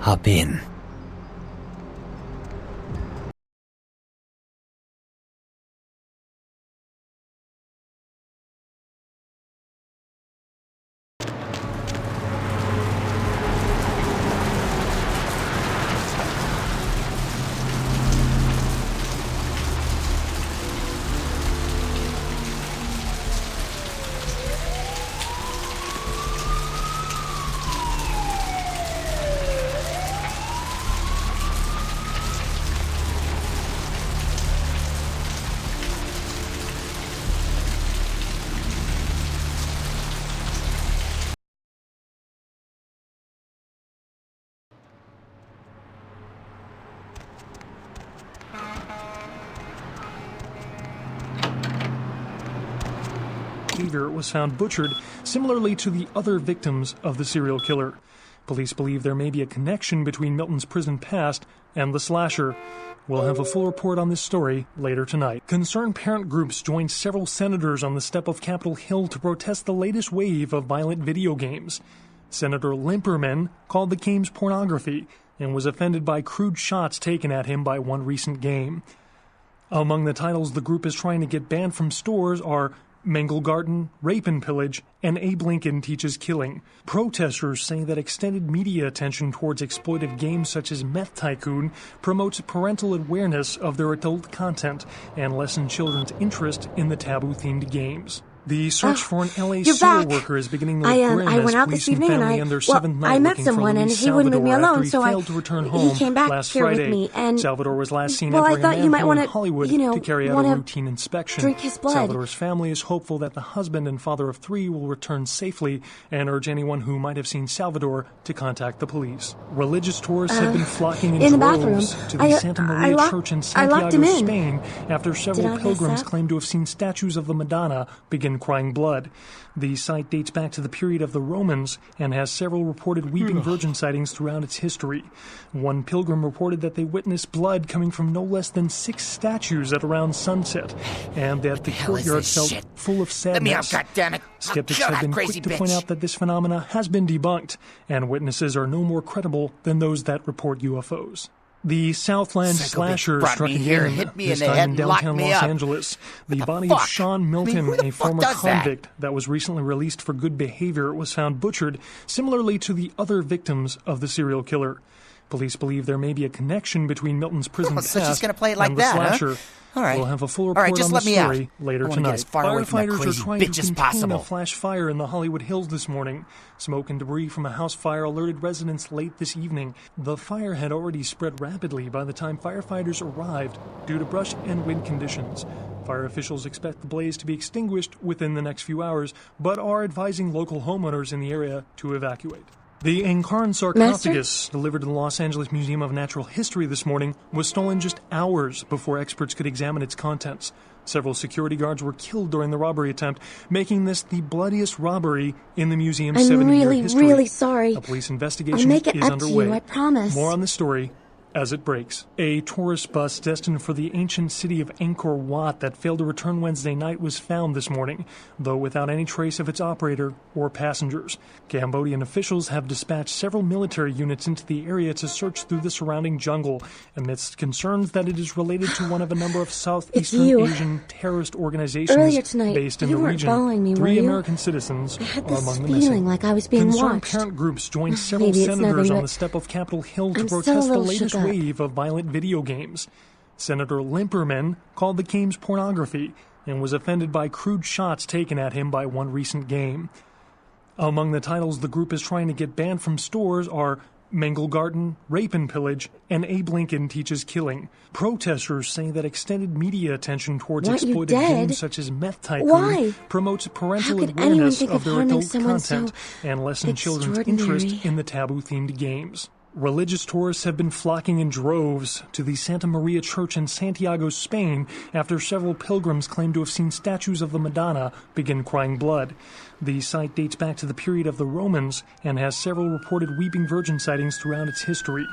Hop in. Was found butchered, similarly to the other victims of the serial killer. Police believe there may be a connection between Milton's prison past and the slasher. We'll have a full report on this story later tonight. Concerned parent groups joined several senators on the step of Capitol Hill to protest the latest wave of violent video games. Senator Limperman called the games pornography and was offended by crude shots taken at him by one recent game. Among the titles the group is trying to get banned from stores are Mangle Garden, Rape and Pillage, and Abe Lincoln Teaches Killing. Protesters say that extended media attention towards exploitive games such as Meth Tycoon promotes parental awareness of their adult content and lessens children's interest in the taboo-themed games. The search for an LA serial worker is beginning to look grim as police and family and their seventh night looking for Luis Salvador after he failed to return home last Friday. Salvador was last seen entering a manhole in Hollywood to carry out a routine inspection. Salvador's family is hopeful that the husband and father of three will return safely and urge anyone who might have seen Salvador to contact the police. Religious tourists have been flocking in droves to the Santa Maria Church in Santiago, Spain, after several pilgrims claim to have seen statues of the Madonna begin crying blood. The site dates back to the period of the Romans and has several reported weeping virgin sightings throughout its history. One pilgrim reported that they witnessed blood coming from no less than 6 statues at around sunset, and that the courtyard felt full of sadness. Let me out, goddammit! Skeptics have been quick to point out that this phenomena has been debunked, and witnesses are no more credible than those that report UFOs. The Southland slasher struck again, this time in downtown Los Angeles. The body of Sean Milton, a former convict that was recently released for good behavior, was found butchered, similarly to the other victims of the serial killer. Police believe there may be a connection between Milton's prison past and the slasher. All right. We'll have a full report on the story later tonight. Firefighters are trying to contain a flash fire in the Hollywood Hills this morning. Smoke and debris from a house fire alerted residents late this evening. The fire had already spread rapidly by the time firefighters arrived due to brush and wind conditions. Fire officials expect the blaze to be extinguished within the next few hours, but are advising local homeowners in the area to evacuate. The Ankaran sarcophagus, delivered to the Los Angeles Museum of Natural History this morning, was stolen just hours before experts could examine its contents. Several security guards were killed during the robbery attempt, making this the bloodiest robbery in the museum's 70-year history. I'm really sorry. A police investigation is underway. You, I promise. More on the story as it breaks. A tourist bus destined for the ancient city of Angkor Wat that failed to return Wednesday night was found this morning, though without any trace of its operator or passengers. Cambodian officials have dispatched several military units into the area to search through the surrounding jungle, amidst concerns that it is related to one of a number of Southeastern Asian terrorist organizations based in the region. 3 American citizens are among the missing. Like I was being Concerned watched. parent groups joined several senators on the step of Capitol Hill to protest the latest wave of violent video games. Senator Limperman called the games pornography and was offended by crude shots taken at him by one recent game. Among the titles the group is trying to get banned from stores are Mangle Garden, Rape and Pillage, and Abe Lincoln Teaches Killing. Protesters say that extended media attention towards exploitive games such as Meth Tycoon promotes parental awareness of their adult content and lessens children's interest in the taboo-themed games. Religious tourists have been flocking in droves to the Santa Maria Church in Santiago, Spain, after several pilgrims claim to have seen statues of the Madonna begin crying blood. The site dates back to the period of the Romans and has several reported weeping virgin sightings throughout its history.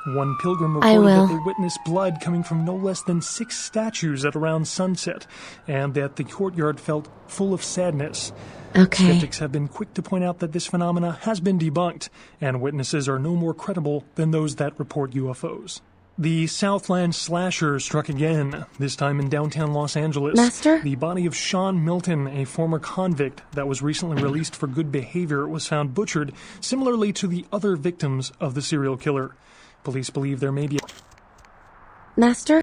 One pilgrim reported that they witnessed blood coming from no less than 6 statues at around sunset, and that the courtyard felt full of sadness. Okay. Skeptics have been quick to point out that this phenomena has been debunked, and witnesses are no more credible than those that report UFOs. The Southland slasher struck again, this time in downtown Los Angeles. Master? The body of Sean Milton, a former convict that was recently released for good behavior, was found butchered, similarly to the other victims of the serial killer. Police believe there may be Master?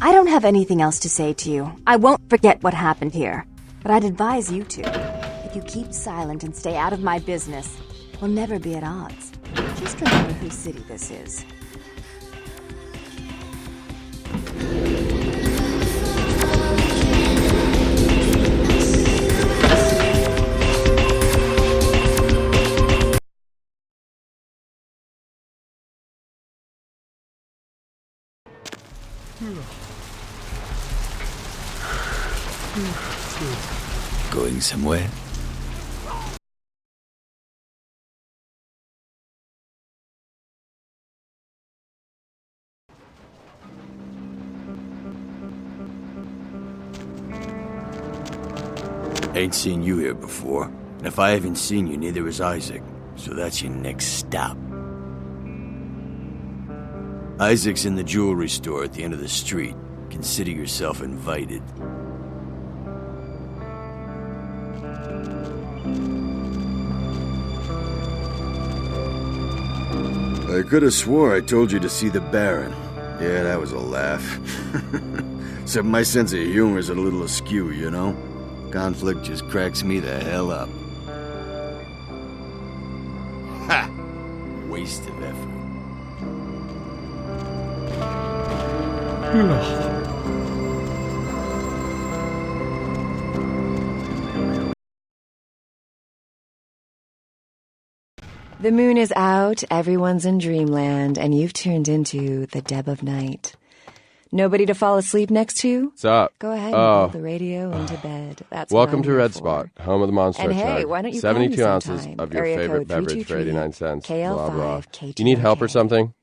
I don't have anything else to say to you. I won't forget what happened here. But I'd advise you to. If you keep silent and stay out of my business, we'll never be at odds. Just remember whose city this is. Going somewhere? Ain't seen you here before. And if I haven't seen you, neither has Isaac. So that's your next stop. Isaac's in the jewelry store at the end of the street. Consider yourself invited. I could have swore I told you to see the Baron. Yeah, that was a laugh. Except my sense of humor is a little askew, you know? Conflict just cracks me the hell up. Ha! Waste of effort. The moon is out, everyone's in dreamland, and you've turned into the Deb of Night. Nobody to fall asleep next to? What's up? Go ahead and pull the radio into bed. That's what Welcome I'm to here Red for. Spot, home of the Monster And Truck. hey, why don't you call me 72 ounces sometime? of your Area favorite code beverage for 89 cents. KL5 Blah, blah. K2OK. You need help or something?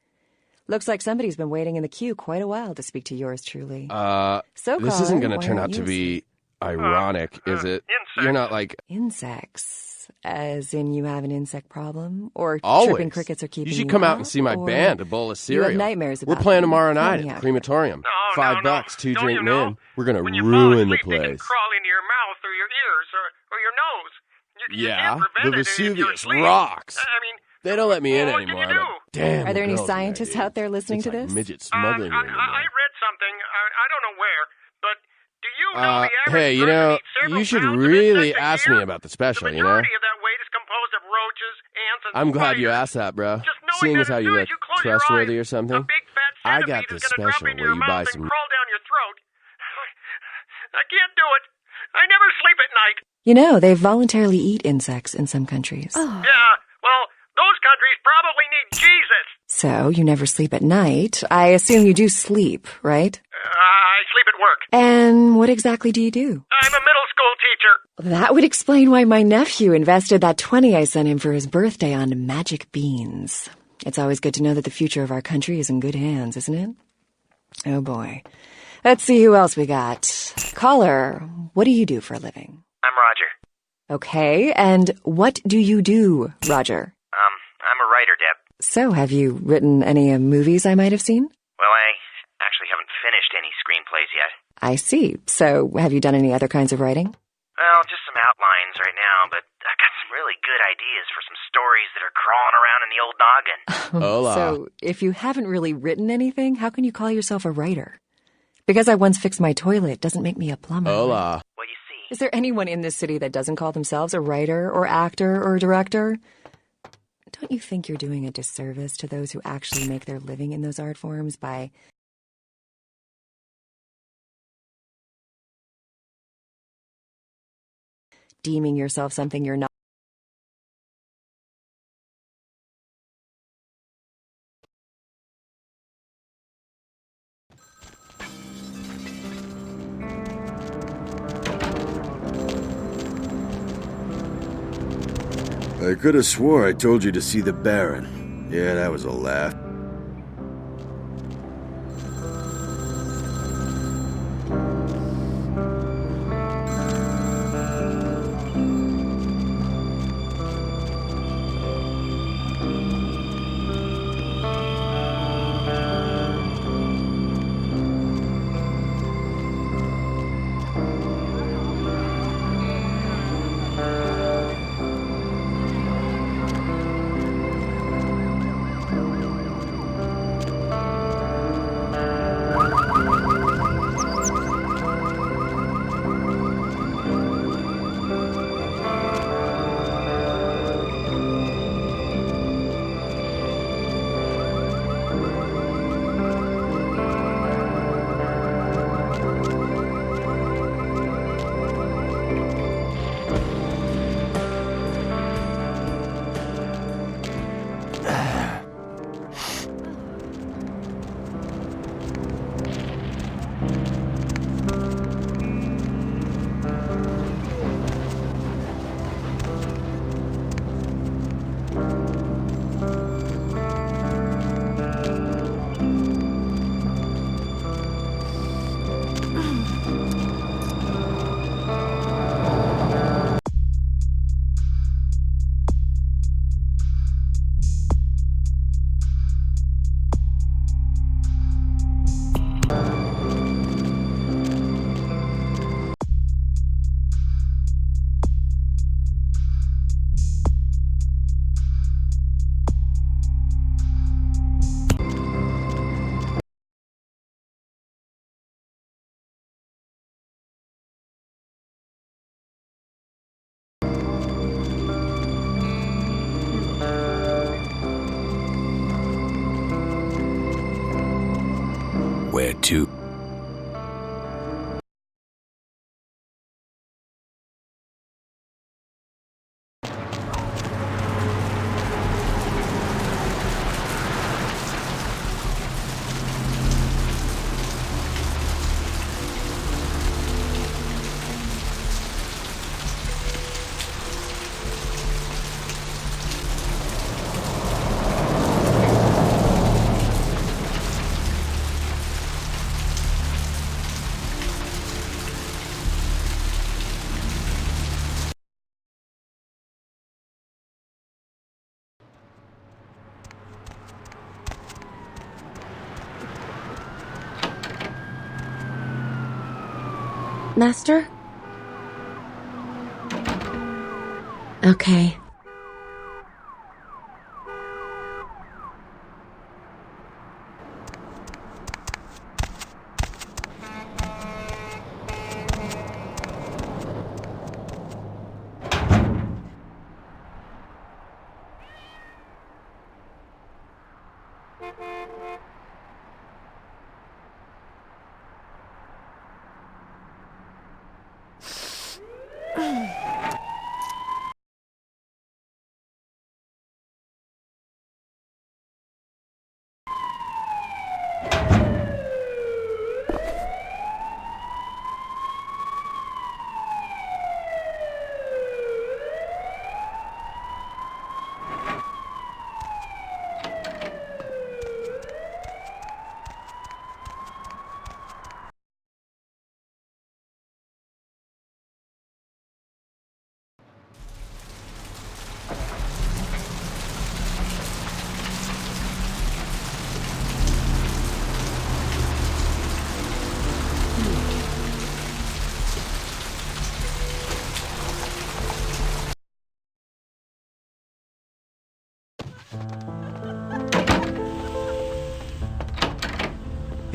Looks like somebody's been waiting in the queue quite a while to speak to yours truly. So caller, this isn't going to why turn aren't out you to be ironic, is it? You're not like... Insects. As in you have an insect problem? Or Always. tripping crickets are keeping You you should come out up, and see my or band, a bowl of cereal. You have nightmares about We're playing them. tomorrow Tell night me at how the crematorium. No, $5, no. 2 Don't drink you know? men. We're going to When you fall ruin the asleep, it can place. crawl into your mouth or your ears or your nose. You Yeah, can't prevent the it if you're Vesuvius asleep. rocks. I mean, They don't let me in what can anymore. you do? I'm a damn Are there any girls' night, scientists dude. out there listening It's to like this? midget smuggling ring in I there. read something. I don't know where, but do you know the average Hey, you person know, eats several you should pounds of really insects a ask year? me about the special, The you know? majority of that weight is composed of roaches, ants, and I'm glad you spiders. asked that, bro. Just knowing Seeing that as how as you soon look as you close your trustworthy eyes, or something, a big fat I got centipede this is gonna drop special into where your you buy mouth and some... crawl down your throat. I can't do it. I never sleep at night. You know, they voluntarily eat insects in some countries. Yeah, well, those countries probably need Jesus. So, you never sleep at night. I assume you do sleep, right? I I sleep at work. And what exactly do you do? I'm a middle school teacher. That would explain why my nephew invested that 20 I sent him for his birthday on magic beans. It's always good to know that the future of our country is in good hands, isn't it? Oh boy. Let's see who else we got. Caller, what do you do for a living? I'm Roger. Okay, and what do you do, Roger? I'm a writer, Deb. So, have you written any movies I might have seen? Well, I actually haven't finished any screenplays yet. I see. So, have you done any other kinds of writing? Well, just some outlines right now, but I've got some really good ideas for some stories that are crawling around in the old noggin. Hola. So, if you haven't really written anything, how can you call yourself a writer? Because I once fixed my toilet doesn't make me a plumber. Hola. Well, you see, Is there anyone in this city that doesn't call themselves a writer or actor or director? Don't you think you're doing a disservice to those who actually make their living in those art forms by deeming yourself something you're not? I could have swore I told you to see the Baron. Yeah, that was a laugh. Where to? Master? Okay.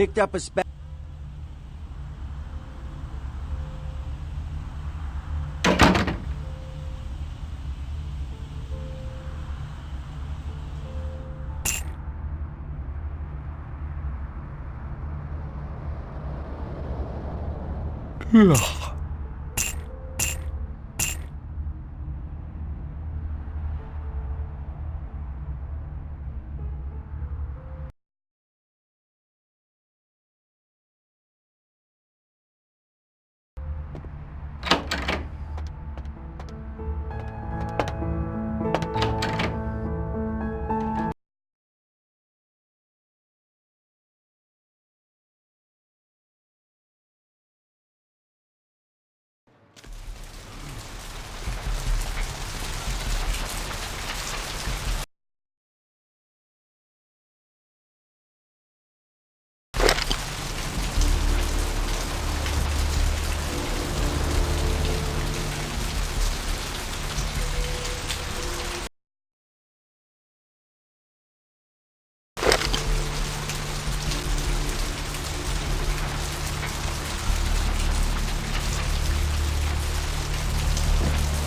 Picked up a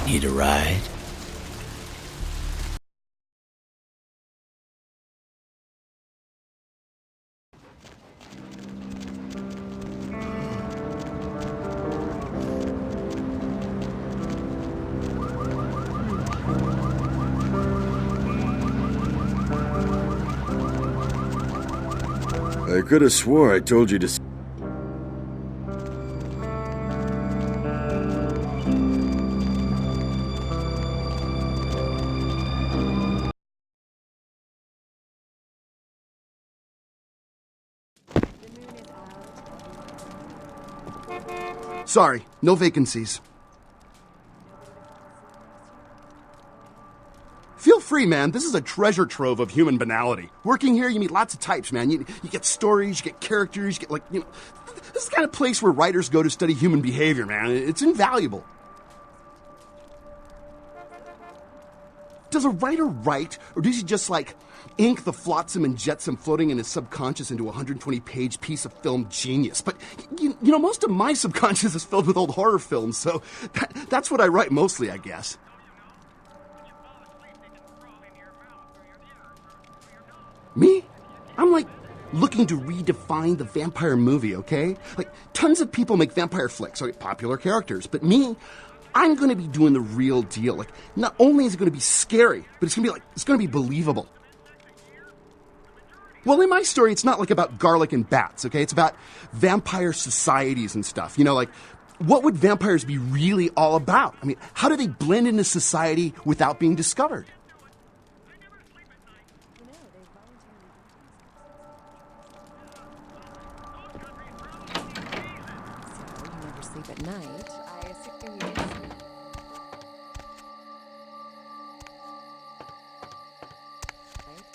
Need a ride? I could have swore I told you to... Sorry, no vacancies. Feel free, man. This is a treasure trove of human banality. Working here, you meet lots of types, man. You get stories, you get characters, you get, this is the kind of place where writers go to study human behavior, man. It's invaluable. Does a writer write, or does he just, ink the flotsam and jetsam floating in his subconscious into a 120-page piece of film genius? But, most of my subconscious is filled with old horror films, so that's what I write mostly, I guess. Me? I'm looking to redefine the vampire movie, okay? Tons of people make vampire flicks, popular characters, but me, I'm gonna be doing the real deal. Not only is it gonna be scary, but it's gonna be believable. Well, in my story, it's not about garlic and bats, okay? It's about vampire societies and stuff. What would vampires be really all about? I mean, how do they blend into society without being discovered? Sleep at night. I assume you do sleep. Right?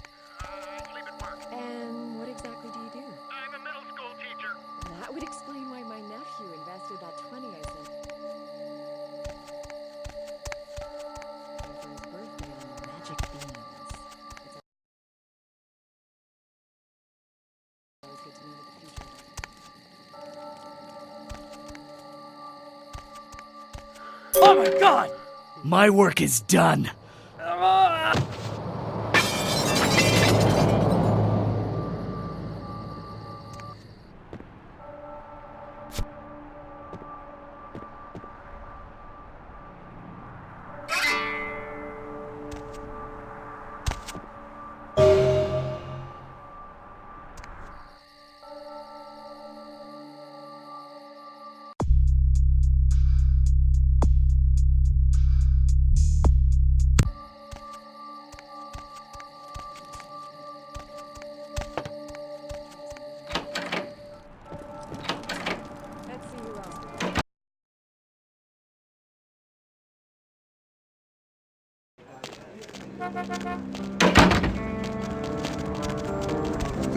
I sleep at work. And what exactly do you do? I'm a middle school teacher. That would explain why my nephew invested that 20 I sent for his birthday on magic beans. It's always good to know what the future holds. Oh my god! My work is done.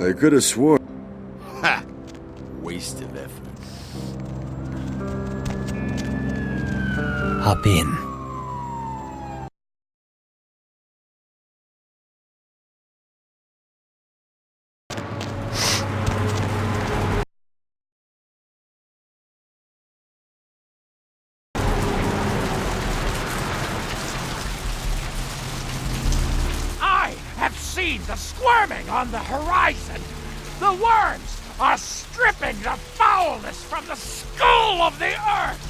I could have swore... Ha! Waste of effort. Hop in. seen the squirming on the horizon? The worms are stripping the foulness from the skull of the earth!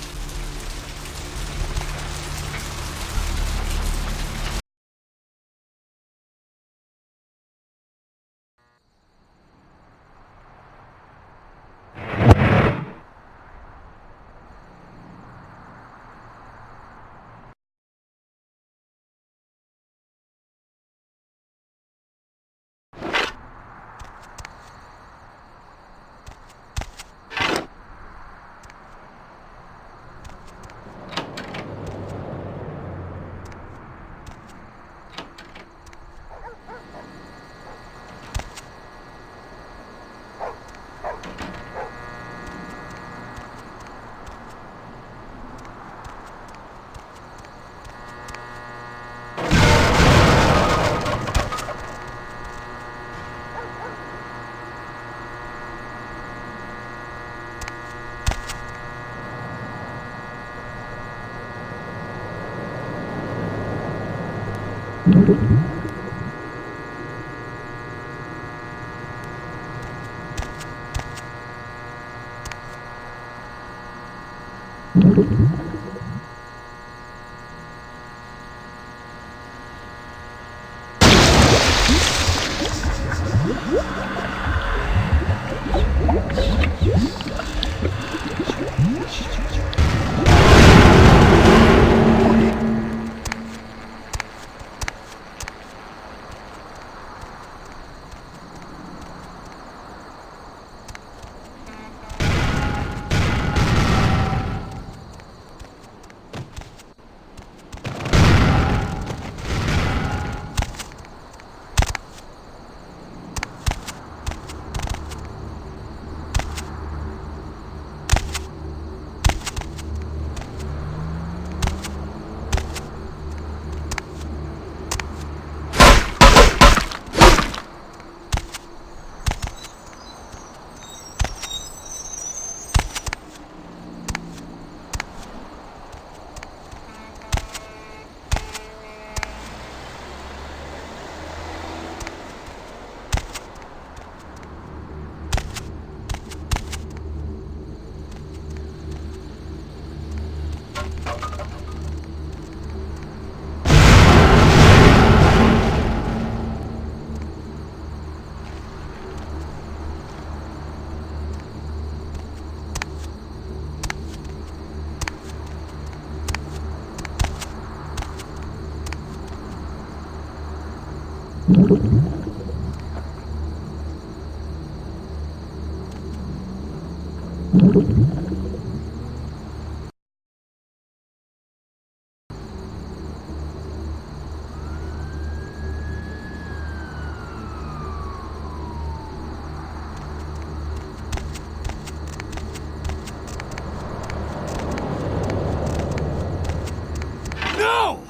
No!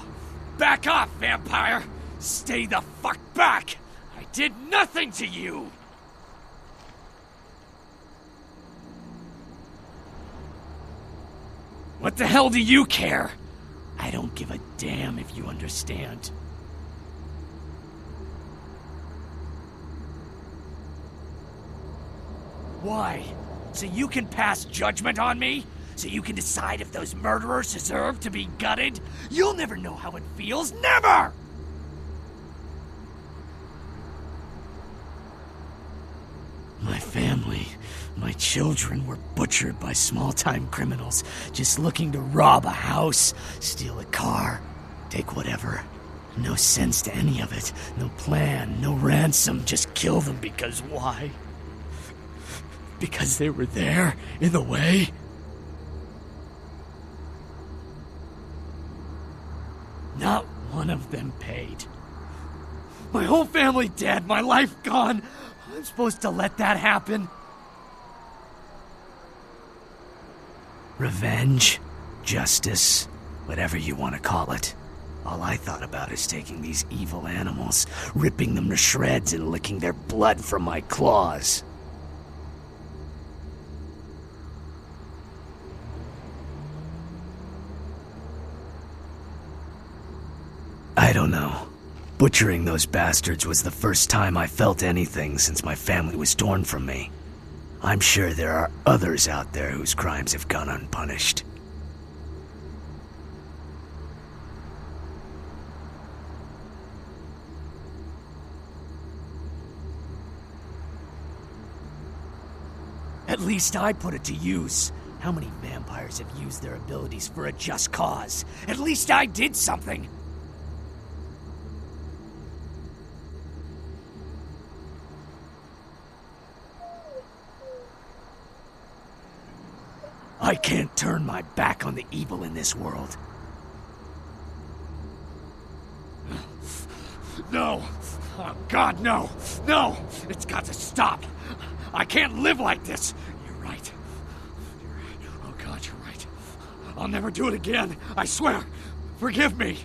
Back off, vampire! Stay the fuck back! I did nothing to you! What the hell do you care? I don't give a damn if you understand. Why? So you can pass judgment on me? So you can decide if those murderers deserve to be gutted? You'll never know how it feels, never! My family, my children were butchered by small-time criminals just looking to rob a house, steal a car, take whatever. No sense to any of it. No plan, no ransom, just kill them because why? Because they were there, in the way? Not one of them paid. My whole family dead, my life gone. I'm supposed to let that happen? Revenge, justice, whatever you want to call it. All I thought about is taking these evil animals, ripping them to shreds and licking their blood from my claws. I don't know. Butchering those bastards was the first time I felt anything since my family was torn from me. I'm sure there are others out there whose crimes have gone unpunished. At least I put it to use. How many vampires have used their abilities for a just cause? At least I did something! I can't turn my back on the evil in this world. No! Oh, God, no! No! It's got to stop! I can't live like this! You're right. You're right. Oh, God, you're right. I'll never do it again. I swear. Forgive me.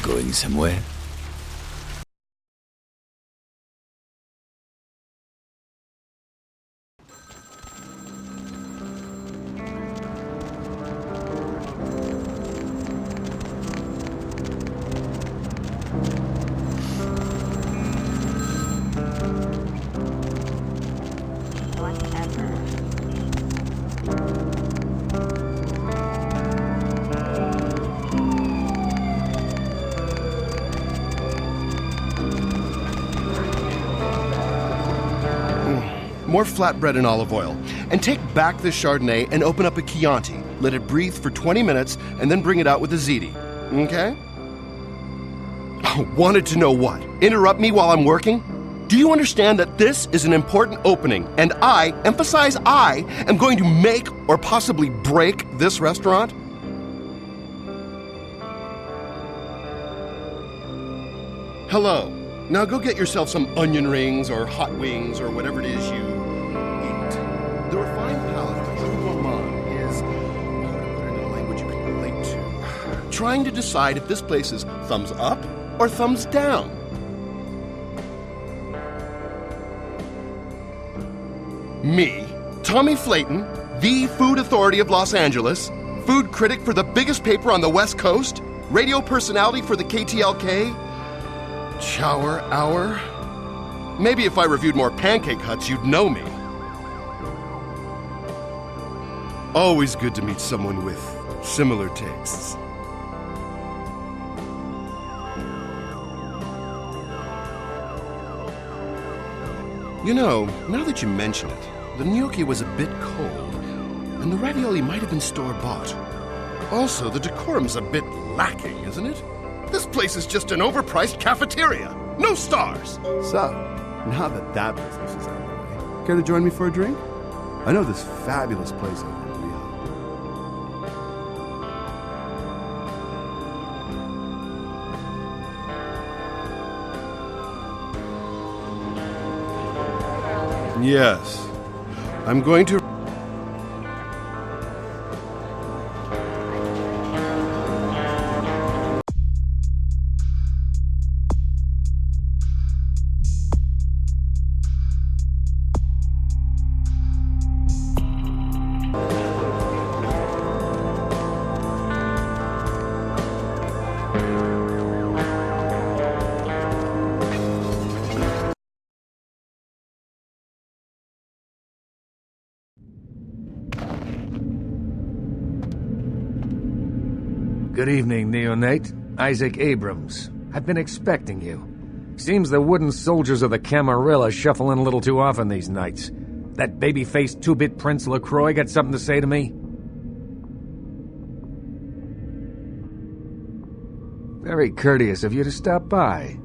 Going somewhere? More flatbread and olive oil. And take back this Chardonnay and open up a Chianti. Let it breathe for 20 minutes and then bring it out with a ziti. Okay? Oh, wanted to know what? Interrupt me while I'm working? Do you understand that this is an important opening and I, emphasize I, am going to make or possibly break this restaurant? Hello. Now go get yourself some onion rings or hot wings or whatever it is you eat. The refined palate of a true gourmand is, how to put it in a language you can relate to, trying to decide if this place is thumbs up or thumbs down. Me, Tommy Flayton, the food authority of Los Angeles, food critic for the biggest paper on the West Coast, radio personality for the KTLK, Chower Hour? Maybe if I reviewed more Pancake Huts, you'd know me. Always good to meet someone with similar tastes. You know, now that you mention it, the gnocchi was a bit cold, and the ravioli might have been store-bought. Also, the decorum's a bit lacking, isn't it? This place is just an overpriced cafeteria. No stars. So, now that business is out of the way, care to join me for a drink? I know this fabulous place over in Rio. Yes. I'm going to Good evening, Neonate. Isaac Abrams. I've been expecting you. Seems the wooden soldiers of the Camarilla shuffle in a little too often these nights. That baby-faced two-bit Prince LaCroix got something to say to me? Very courteous of you to stop by.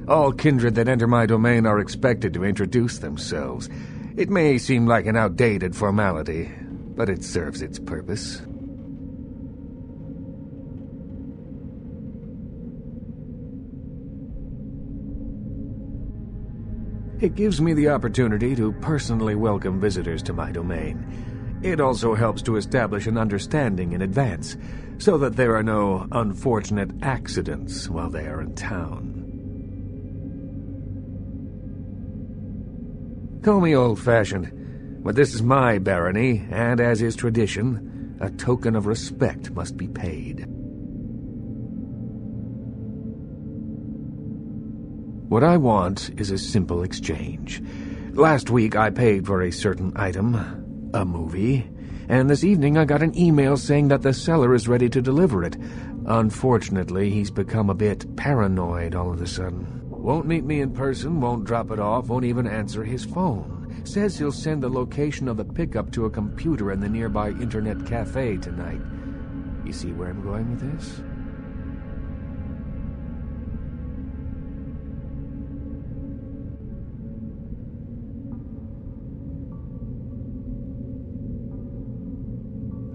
All kindred that enter my domain are expected to introduce themselves. It may seem like an outdated formality, but it serves its purpose. It gives me the opportunity to personally welcome visitors to my domain. It also helps to establish an understanding in advance, so that there are no unfortunate accidents while they are in town. Call me old-fashioned, but this is my barony, and as is tradition, a token of respect must be paid. What I want is a simple exchange. Last week I paid for a certain item, a movie, and this evening I got an email saying that the seller is ready to deliver it. Unfortunately, he's become a bit paranoid all of a sudden. Won't meet me in person, won't drop it off, won't even answer his phone. Says he'll send the location of the pickup to a computer in the nearby internet cafe tonight. You see where I'm going with this?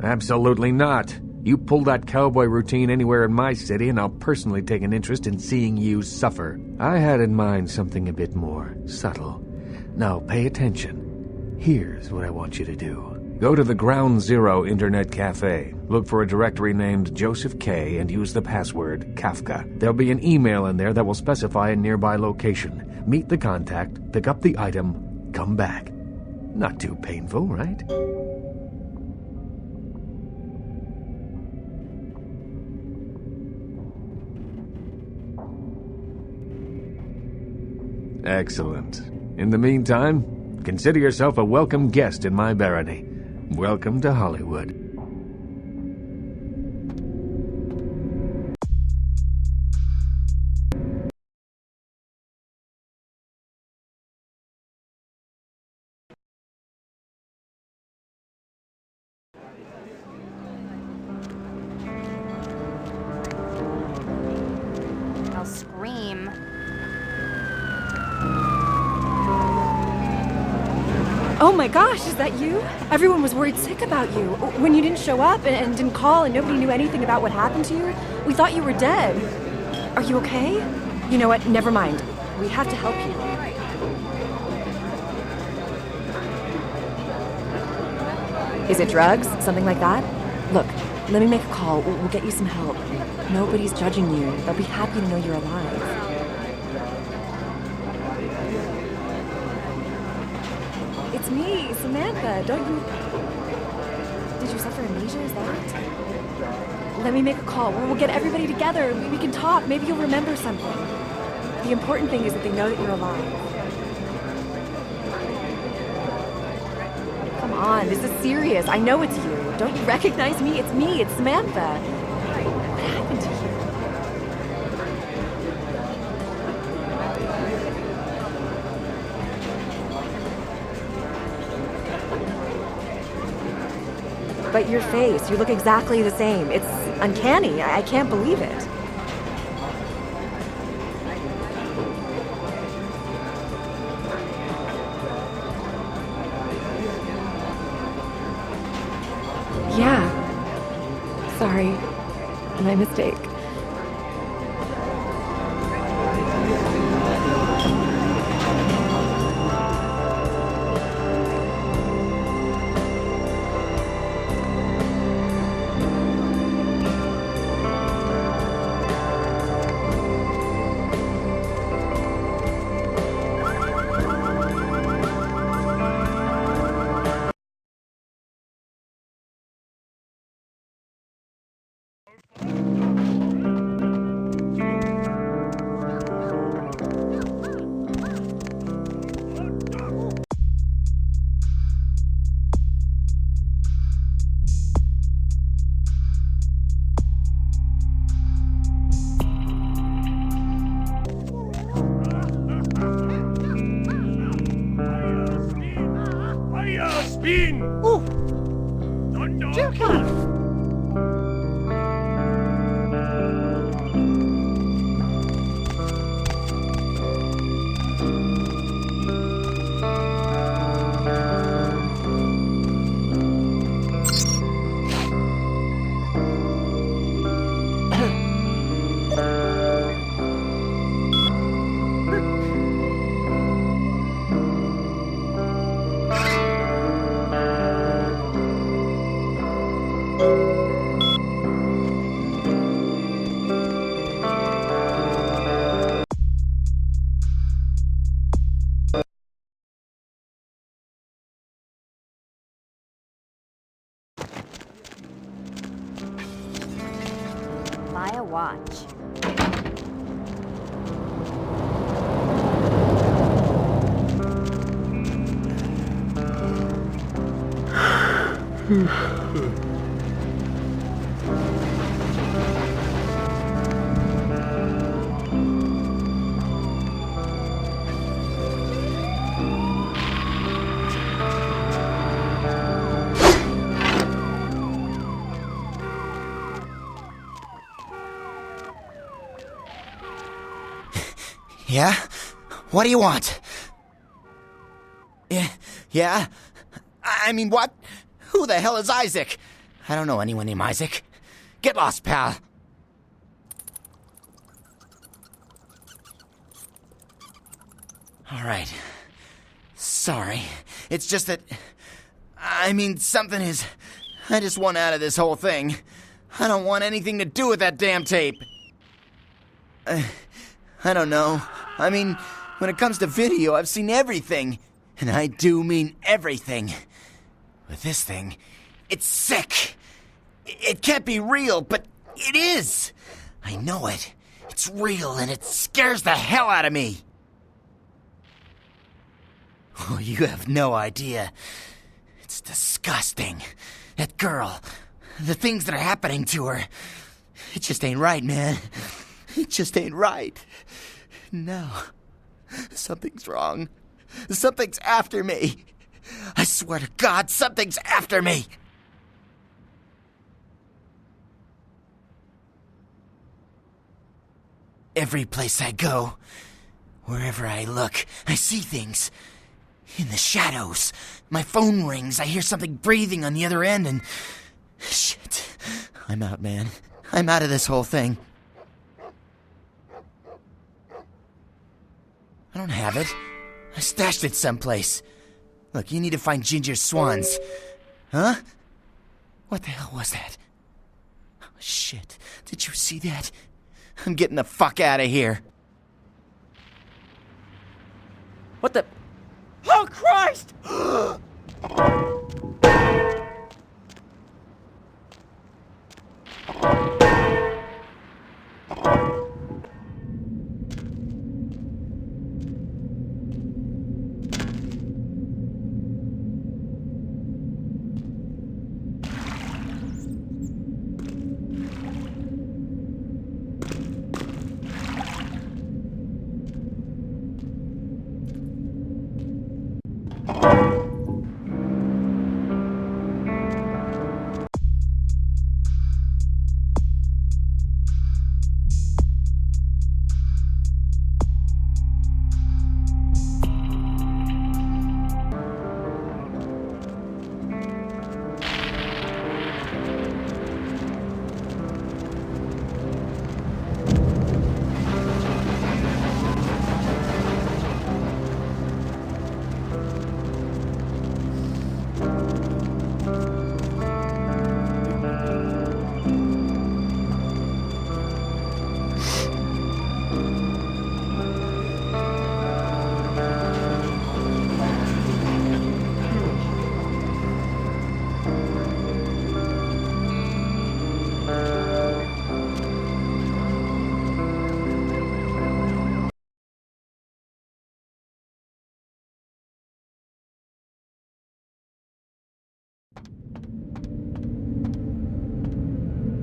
Absolutely not. You pull that cowboy routine anywhere in my city, and I'll personally take an interest in seeing you suffer. I had in mind something a bit more subtle. Now, pay attention. Here's what I want you to do. Go to the Ground Zero Internet Cafe. Look for a directory named Joseph K. and use the password Kafka. There'll be an email in there that will specify a nearby location. Meet the contact, pick up the item, come back. Not too painful, right? Excellent. In the meantime, consider yourself a welcome guest in my barony. Welcome to Hollywood. I'll scream. Oh my gosh, is that you? Everyone was worried sick about you. When you didn't show up and didn't call and nobody knew anything about what happened to you, we thought you were dead. Are you okay? You know what? Never mind. We have to help you. Is it drugs? Something like that? Look, let me make a call. We'll get you some help. Nobody's judging you. They'll be happy to know you're alive. It's me, Samantha. Don't you... Did you suffer amnesia? Is that it? Let me make a call. We'll get everybody together. We can talk. Maybe you'll remember something. The important thing is that they know that you're alive. Come on, this is serious. I know it's you. Don't you recognize me? It's me. It's Samantha. What happened to you? But your face, you look exactly the same. It's uncanny. I can't believe it. Yeah. Sorry. My mistake. Buy a watch. Yeah? What do you want? Yeah? I mean, what? Who the hell is Isaac? I don't know anyone named Isaac. Get lost, pal. All right. Sorry. It's just that... I mean, something is... I just want out of this whole thing. I don't want anything to do with that damn tape. I don't know. I mean, when it comes to video, I've seen everything. And I do mean everything. With this thing, it's sick. It can't be real, but it is. I know it. It's real, and it scares the hell out of me. Oh, you have no idea. It's disgusting. That girl, the things that are happening to her. It just ain't right, man. It just ain't right. No. Something's wrong. Something's after me. I swear to God, something's after me. Every place I go, wherever I look, I see things. In the shadows. My phone rings, I hear something breathing on the other end, and... Shit. I'm out, man. I'm out of this whole thing. I don't have it. I stashed it someplace. Look, you need to find Ginger Swans. Huh? What the hell was that? Oh, shit. Did you see that? I'm getting the fuck out of here. What the... Oh, Christ!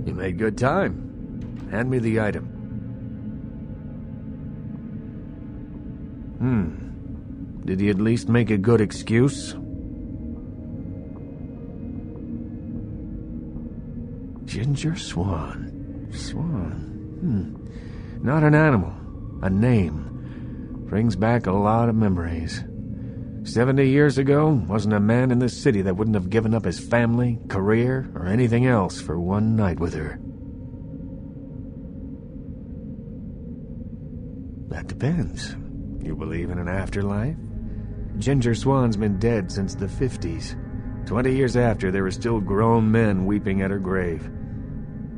You made good time. Hand me the item. Did he at least make a good excuse? Ginger Swan. Not an animal. A name. Brings back a lot of memories. 70 years ago, wasn't a man in this city that wouldn't have given up his family, career, or anything else for one night with her. That depends. You believe in an afterlife? Ginger Swan's been dead since the 50s. 20 years after, there are still grown men weeping at her grave.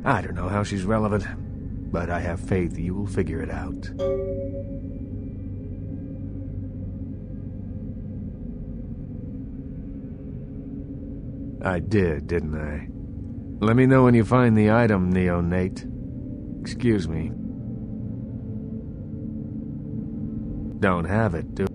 I don't know how she's relevant, but I have faith you will figure it out. I did, didn't I? Let me know when you find the item, Neonate. Excuse me. Don't have it, do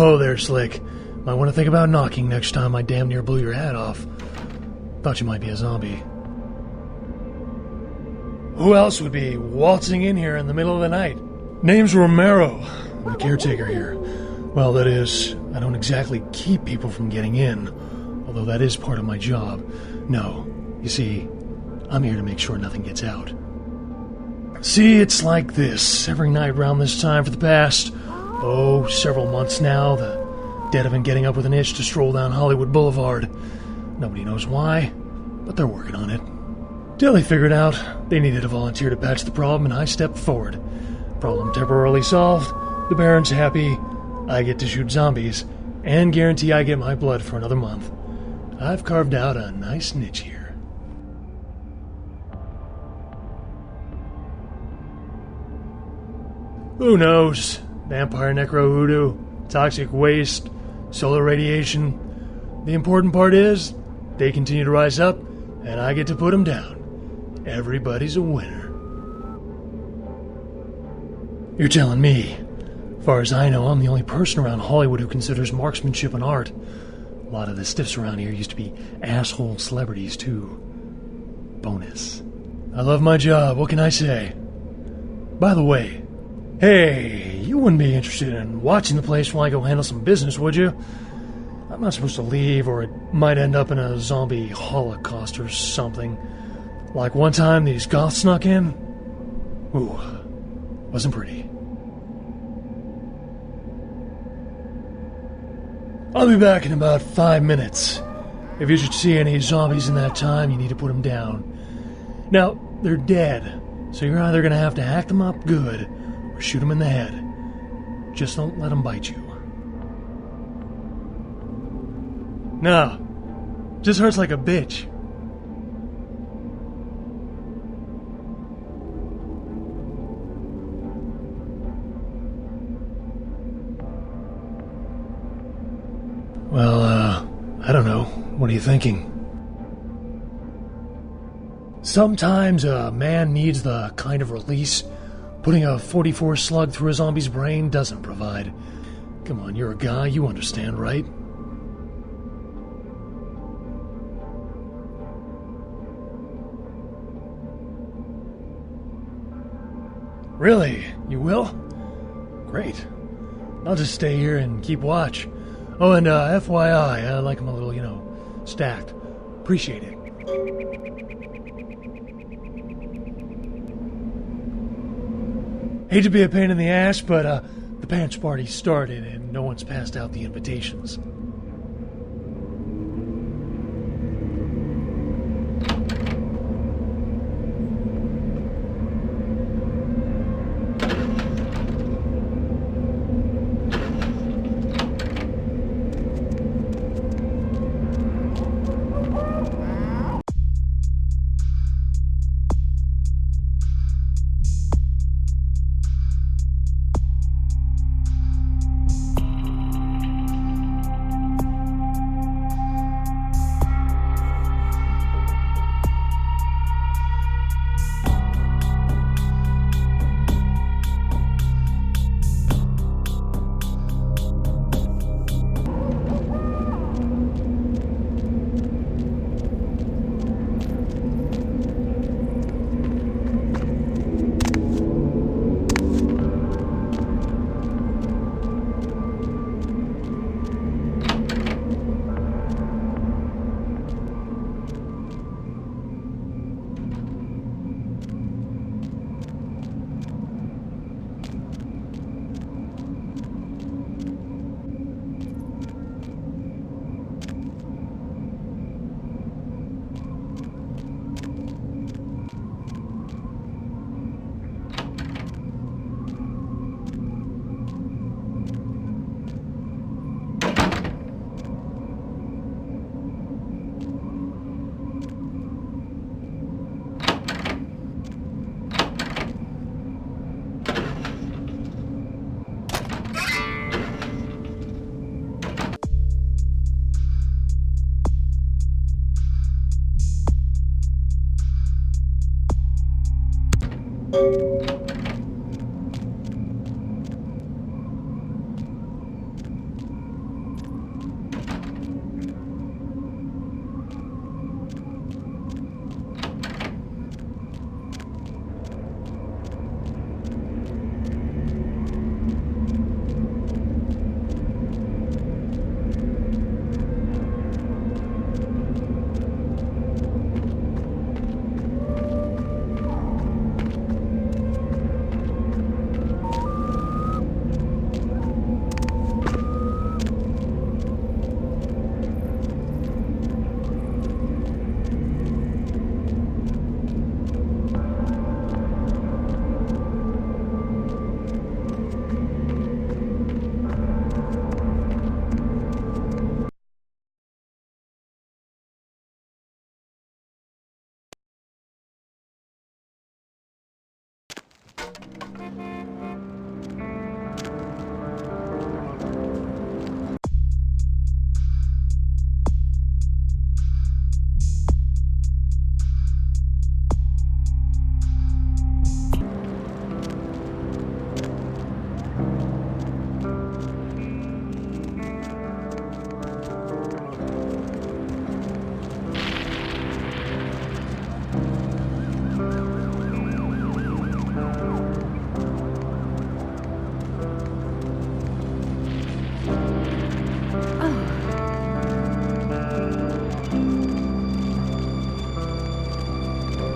Whoa there, Slick. Might want to think about knocking next time I damn near blew your hat off. Thought you might be a zombie. Who else would be waltzing in here in the middle of the night? Name's Romero. I'm the caretaker here. Well, that is, I don't exactly keep people from getting in, although that is part of my job. No, you see, I'm here to make sure nothing gets out. See, it's like this. Every night around this time for the past, several months now, the dead have been getting up with an itch to stroll down Hollywood Boulevard. Nobody knows why, but they're working on it. Till they figured out they needed a volunteer to patch the problem, and I stepped forward. Problem temporarily solved, the Baron's happy, I get to shoot zombies, and guarantee I get my blood for another month. I've carved out a nice niche here. Who knows? Vampire necro hoodoo, toxic waste, solar radiation. The important part is, they continue to rise up, and I get to put them down. Everybody's a winner. You're telling me. As far as I know, I'm the only person around Hollywood who considers marksmanship an art. A lot of the stiffs around here used to be asshole celebrities, too. Bonus. I love my job, what can I say? By the way, hey, you wouldn't be interested in watching the place while I go handle some business, would you? I'm not supposed to leave, or it might end up in a zombie holocaust or something. Like one time these goths snuck in. Ooh, wasn't pretty. I'll be back in about 5 minutes. If you should see any zombies in that time, you need to put them down. Now, they're dead, so you're either going to have to hack them up good, or shoot them in the head. Just don't let them bite you. No, just hurts like a bitch. Well, I don't know. What are you thinking? Sometimes a man needs the kind of release putting a 44 slug through a zombie's brain doesn't provide. Come on, you're a guy, you understand, right? Really? You will? Great. I'll just stay here and keep watch. Oh, and FYI, I like them a little, stacked. Appreciate it. Hate to be a pain in the ass, but the pants party started and no one's passed out the invitations.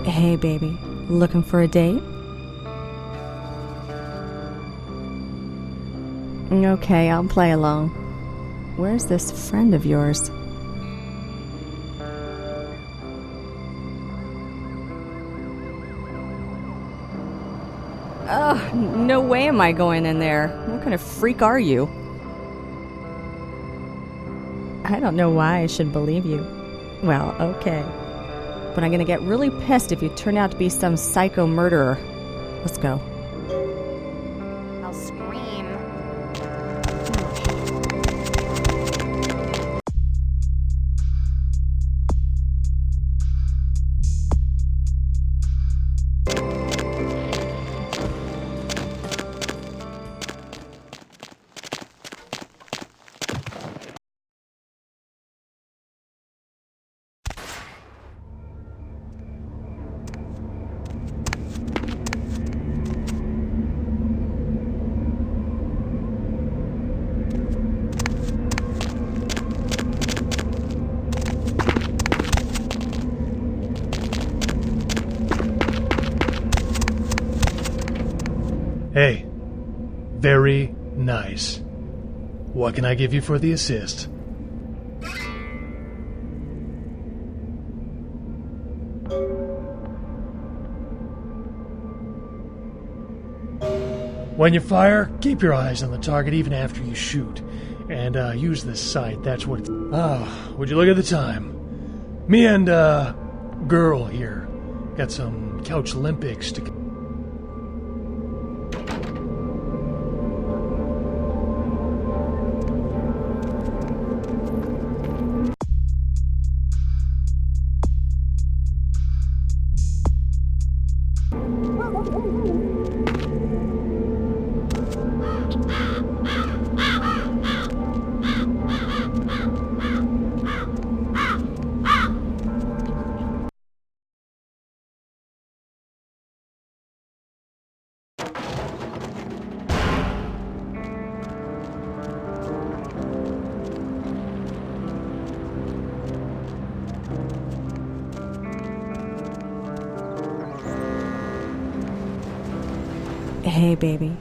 Hey, baby. Looking for a date? Okay, I'll play along. Where's this friend of yours? Oh, no way am I going in there. What kind of freak are you? I don't know why I should believe you. Well, okay. But I'm gonna get really pissed if you turn out to be some psycho murderer. Let's go. I'll scream. Hey, very nice. What can I give you for the assist? When you fire, keep your eyes on the target even after you shoot. And use this sight, that's what it's... Oh, would you look at the time? Me and, girl here got some couch Olympics to... Hey, baby.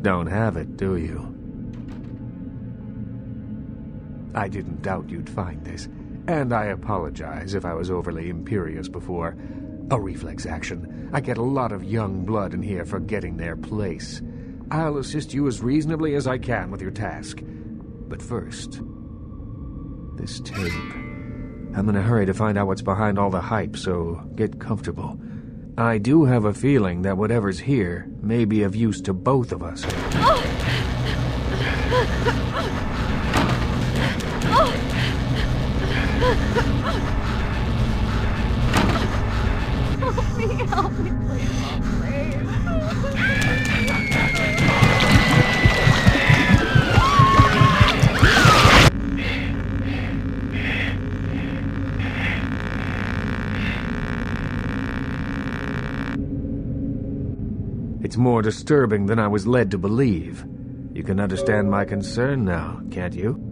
Don't have it, do you? I didn't doubt you'd find this, and I apologize if I was overly imperious before. A reflex action. I get a lot of young blood in here forgetting their place. I'll assist you as reasonably as I can with your task. But first, this tape. I'm in a hurry to find out what's behind all the hype, so get comfortable. I do have a feeling that whatever's here may be of use to both of us. Help me, please. It's more disturbing than I was led to believe. You can understand my concern now, can't you?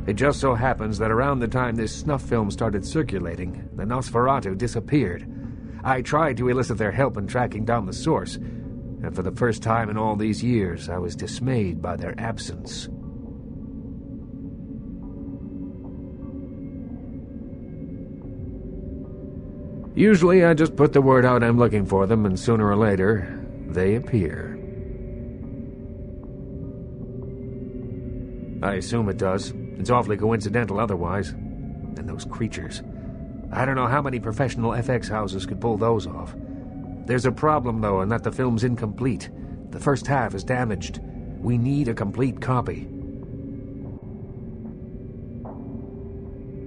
It just so happens that around the time this snuff film started circulating, the Nosferatu disappeared. I tried to elicit their help in tracking down the source, and for the first time in all these years, I was dismayed by their absence. Usually I just put the word out I'm looking for them, and sooner or later, they appear. I assume it does. It's awfully coincidental otherwise. And those creatures. I don't know how many professional FX houses could pull those off. There's a problem, though, in that the film's incomplete. The first half is damaged. We need a complete copy.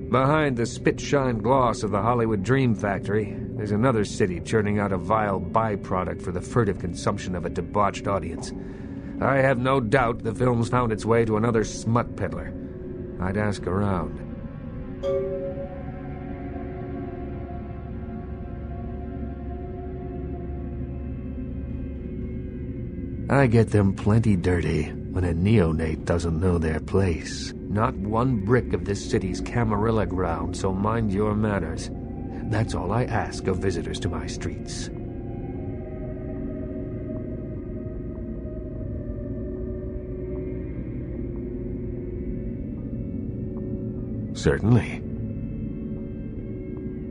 Behind the spit-shine gloss of the Hollywood Dream Factory, there's another city churning out a vile byproduct for the furtive consumption of a debauched audience. I have no doubt the film's found its way to another smut peddler. I'd ask around. I get them plenty dirty when a neonate doesn't know their place. Not one brick of this city's Camarilla ground, so mind your manners. That's all I ask of visitors to my streets. Certainly.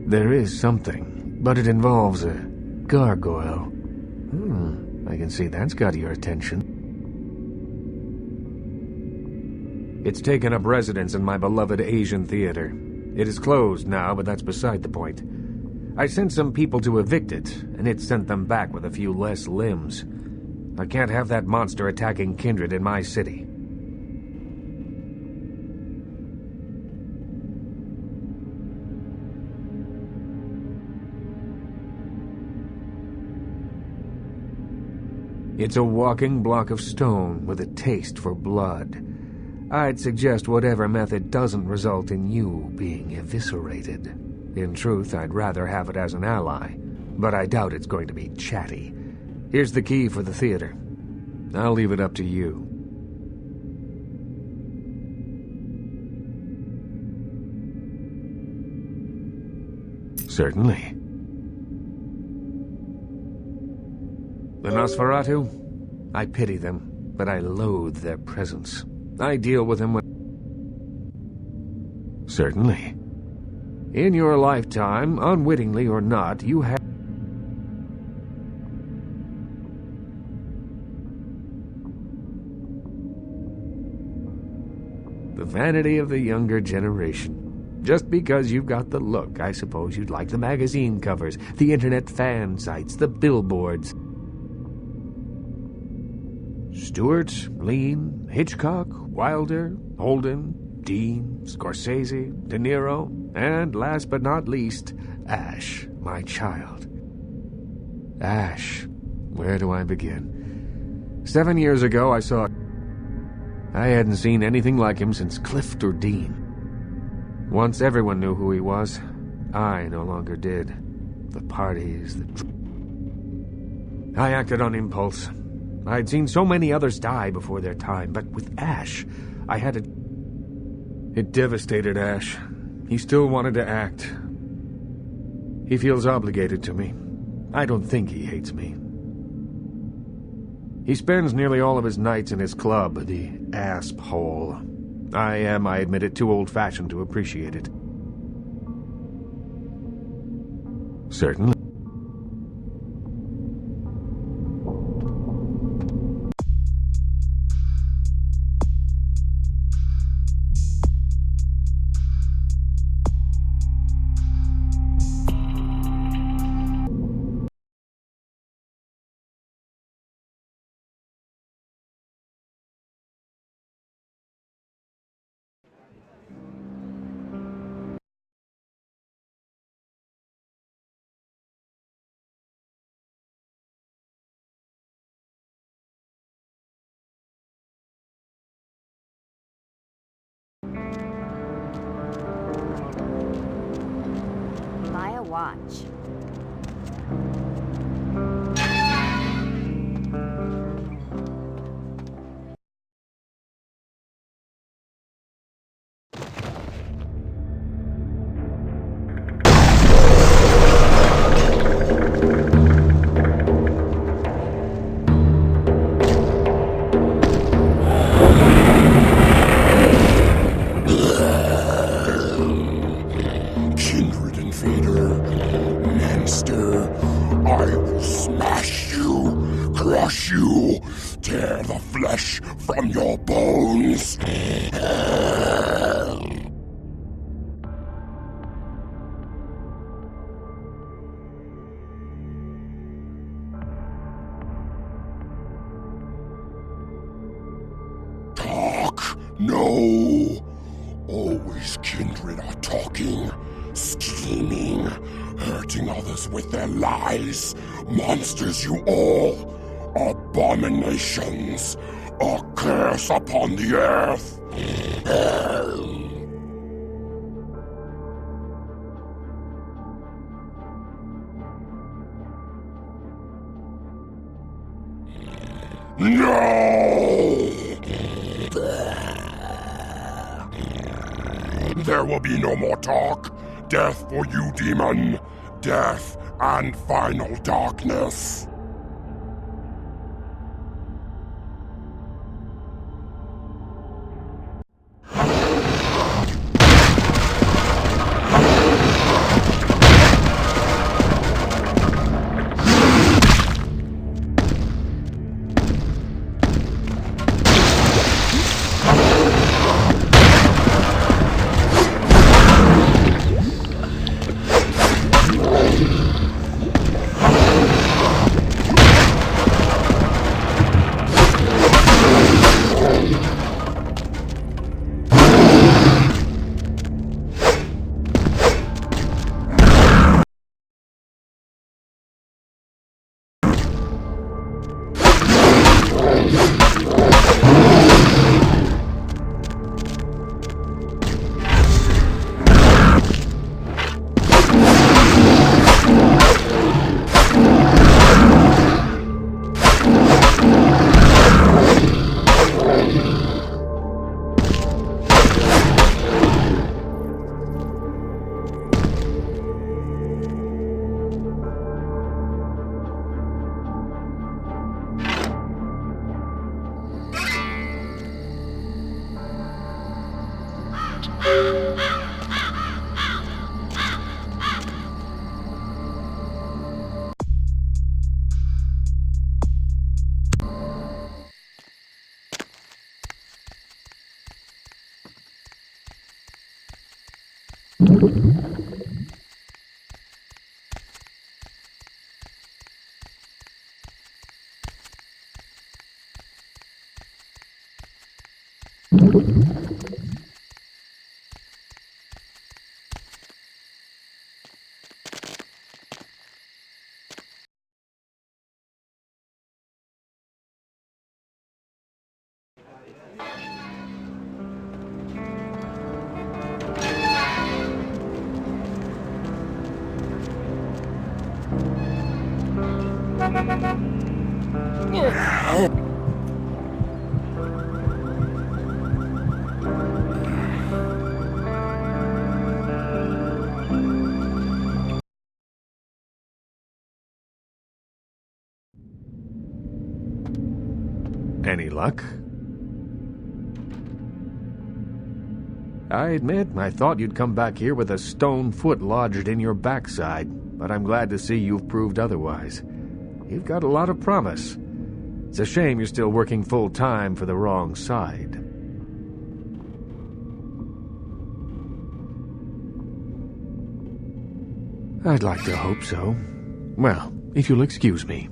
There is something, but it involves a gargoyle. I can see that's got your attention. It's taken up residence in my beloved Asian theater. It is closed now, but that's beside the point. I sent some people to evict it, and it sent them back with a few less limbs. I can't have that monster attacking kindred in my city. It's a walking block of stone with a taste for blood. I'd suggest whatever method doesn't result in you being eviscerated. In truth, I'd rather have it as an ally, but I doubt it's going to be chatty. Here's the key for the theater. I'll leave it up to you. Certainly. The Nosferatu? I pity them, but I loathe their presence. I deal with them when... Certainly. In your lifetime, unwittingly or not, you have... The vanity of the younger generation. Just because you've got the look, I suppose you'd like the magazine covers, the internet fan sites, the billboards. Stewart, Lean, Hitchcock, Wilder, Holden, Dean, Scorsese, De Niro, and last but not least, Ash, my child. Ash, where do I begin? 7 years ago I saw... I hadn't seen anything like him since Clift or Dean. Once everyone knew who he was, I no longer did. The parties, I acted on impulse. I'd seen so many others die before their time, but with Ash, I had to... It devastated Ash. He still wanted to act. He feels obligated to me. I don't think he hates me. He spends nearly all of his nights in his club, the Asp Hole. I admit it, too old-fashioned to appreciate it. Certainly. Buy a watch. Kindred invader, monster, I will smash you, crush you, tear the flesh from your bones. Talk? No. Always kindred are talking, scheming, hurting others with their lies. Monsters you all, abominations, a curse upon the earth. No! There will be no more talk. Death for you, demon. Death and final darkness. Any luck? I admit, I thought you'd come back here with a stone foot lodged in your backside, but I'm glad to see you've proved otherwise. You've got a lot of promise. It's a shame you're still working full-time for the wrong side. I'd like to hope so. Well, if you'll excuse me.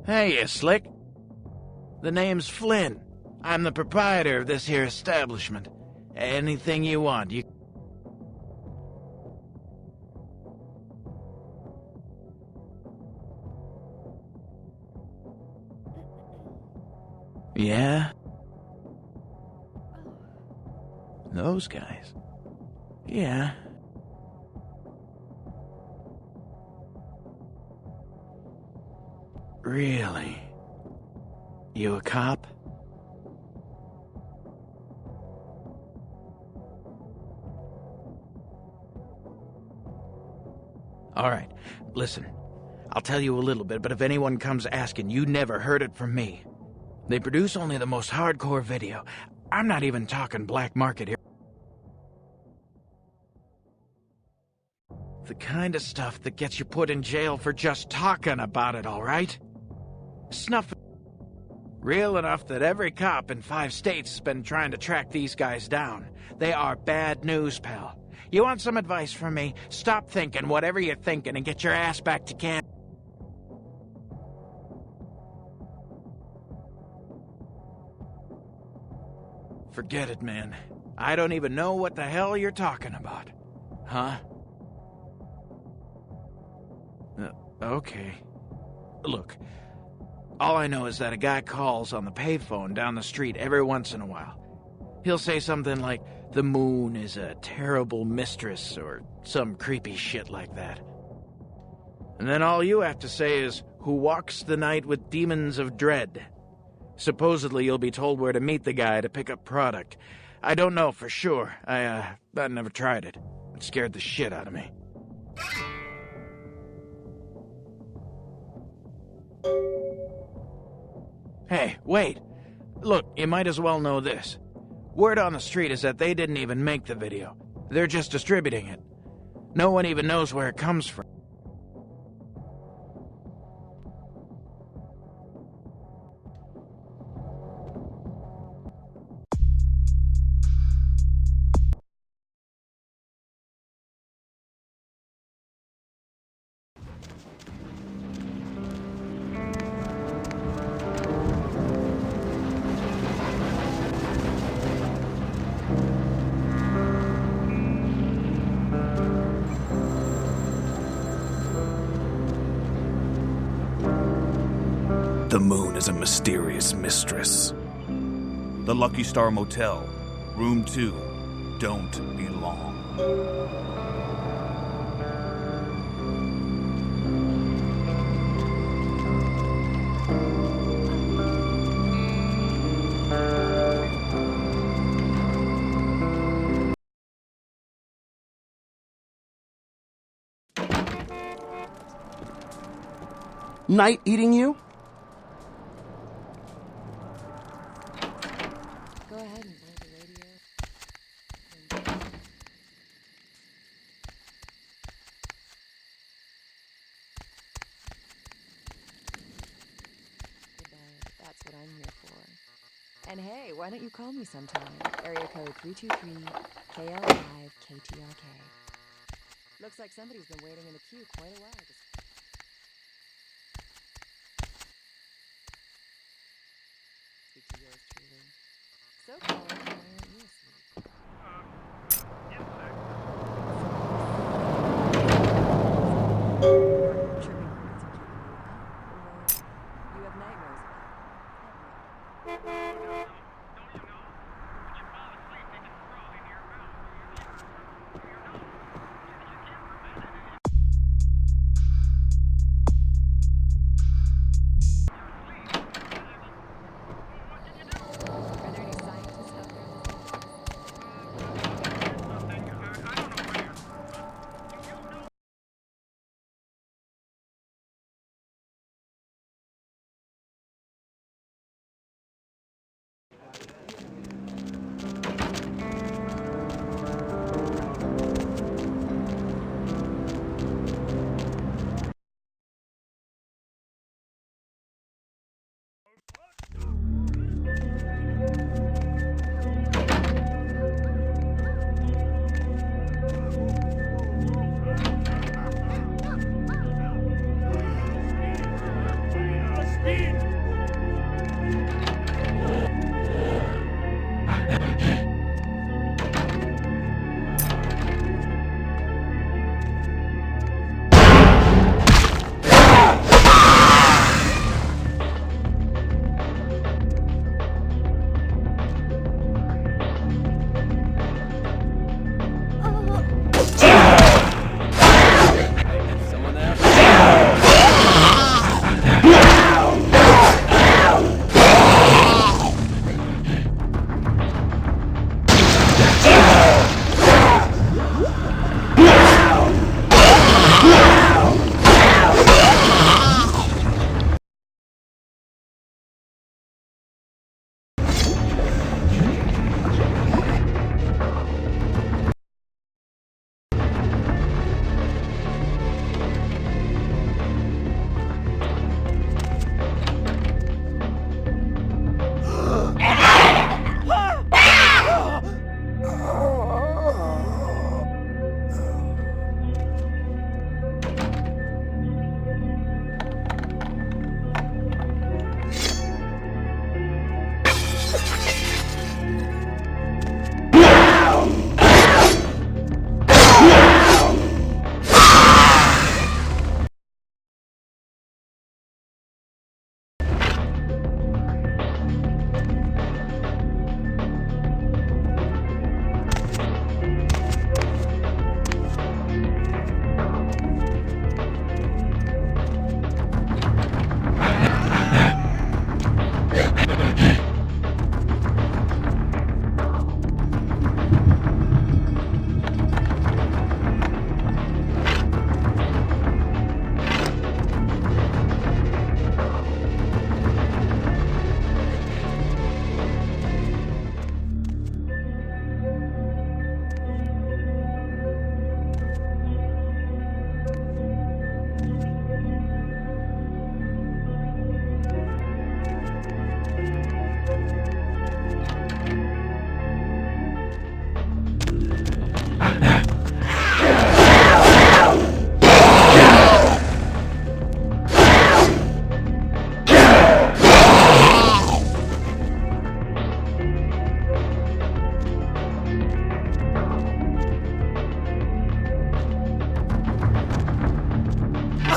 Hey, Slick. The name's Flynn. I'm the proprietor of this here establishment. Anything you want, you... Yeah? Those guys? Yeah. Really? You a cop? All right, listen. I'll tell you a little bit, but if anyone comes asking, you never heard it from me. They produce only the most hardcore video. I'm not even talking black market here. The kind of stuff that gets you put in jail for just talking about it, all right? Snuff. Real enough that every cop in 5 states has been trying to track these guys down. They are bad news, pal. You want some advice from me? Stop thinking whatever you're thinking and get your ass back to camp. Forget it, man. I don't even know what the hell you're talking about. Huh? Okay. Look, all I know is that a guy calls on the payphone down the street every once in a while. He'll say something like, the moon is a terrible mistress, or some creepy shit like that. And then all you have to say is, who walks the night with demons of dread. Supposedly you'll be told where to meet the guy to pick up product. I don't know for sure. I never tried it. It scared the shit out of me. Hey, wait. Look, you might as well know this. Word on the street is that they didn't even make the video. They're just distributing it. No one even knows where it comes from. The moon is a mysterious mistress. The Lucky Star Motel, Room 2, don't be long. Night eating you? Go ahead and blow the radio. That's what I'm here for. And hey, why don't you call me sometime? Area code 323-KL5-KTRK. Looks like somebody's been waiting in the queue quite a while. Speak to yours truly. So, Colin, why aren't you asleep? You have nightmares. Are there any scientists out there?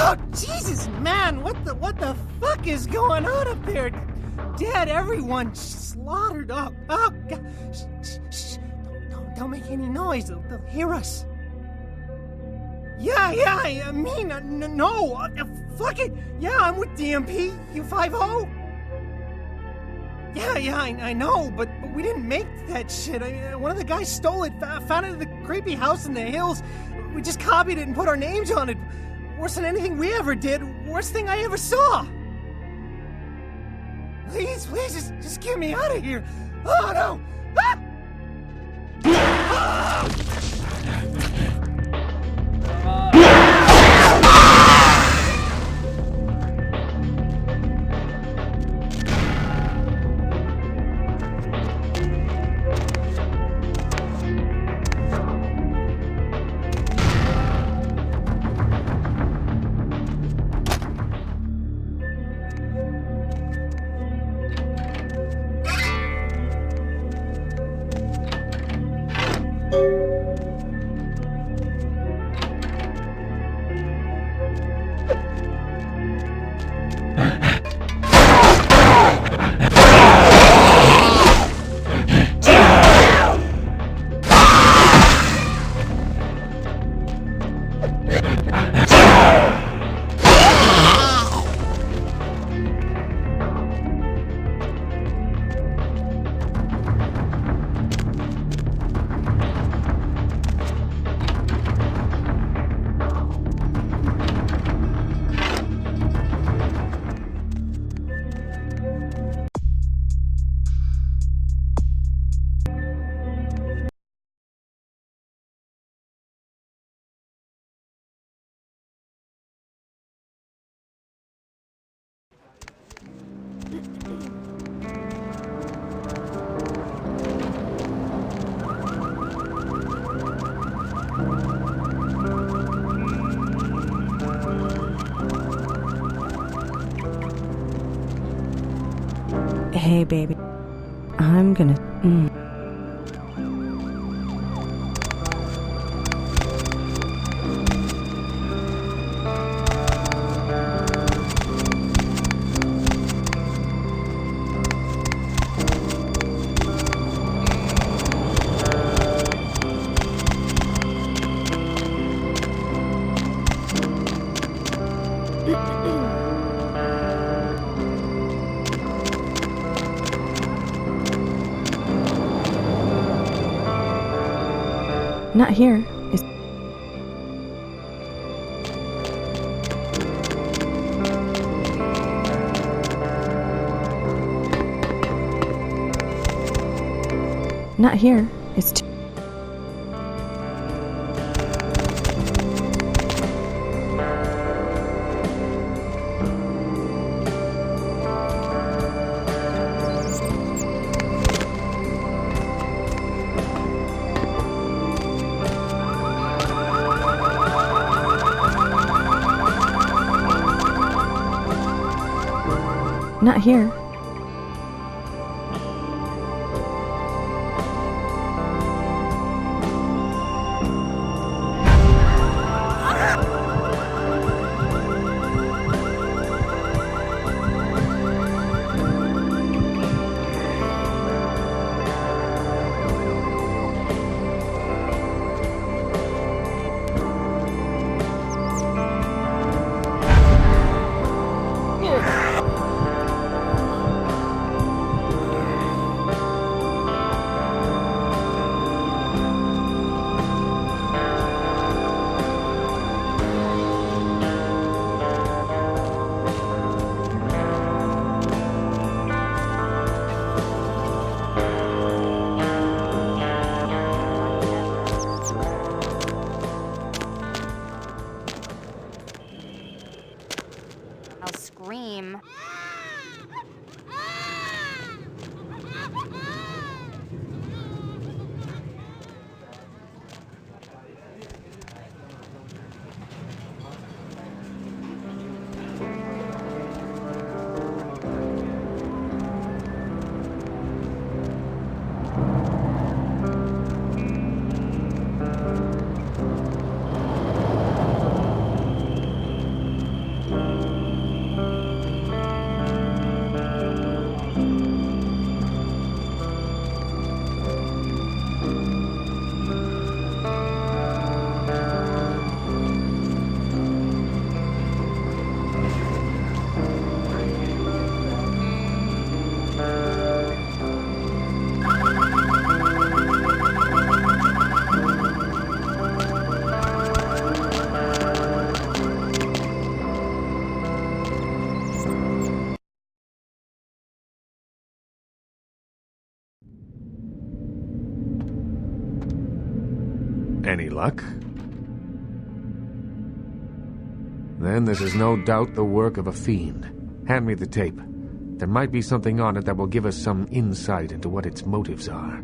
Oh, Jesus, man, what the fuck is going on up there? Dead, everyone slaughtered. Oh, God. Shh. Don't make any noise. They'll hear us. Yeah, I mean, no. Fuck it. Yeah, I'm with DMP. You 5-0? Yeah, I know, but we didn't make that shit. One of the guys stole it, found it in the creepy house in the hills. We just copied it and put our names on it. Worse than anything we ever did. Worst thing I ever saw. Please, just get me out of here. Oh, no. Ah! Ah! Hey, baby. I'm gonna... Not here. Is... Not here. It's... Not here. I'll scream. Any luck? Then this is no doubt the work of a fiend. Hand me the tape. There might be something on it that will give us some insight into what its motives are.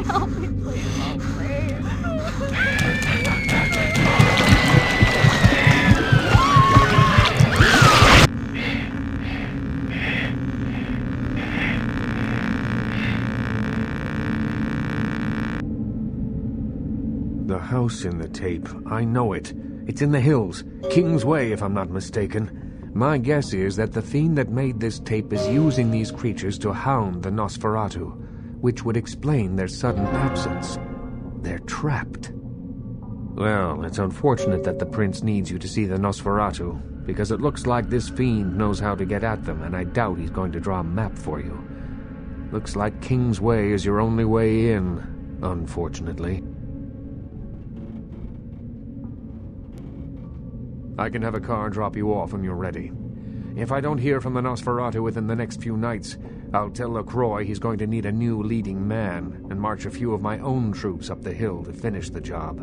Help me, please. Oh, please. The house in the tape. I know it. It's in the hills. King's Way, if I'm not mistaken. My guess is that the fiend that made this tape is using these creatures to hound the Nosferatu, which would explain their sudden absence. They're trapped. Well, it's unfortunate that the prince needs you to see the Nosferatu, because it looks like this fiend knows how to get at them, and I doubt he's going to draw a map for you. Looks like King's Way is your only way in, unfortunately. I can have a car drop you off when you're ready. If I don't hear from the Nosferatu within the next few nights, I'll tell LaCroix he's going to need a new leading man and march a few of my own troops up the hill to finish the job.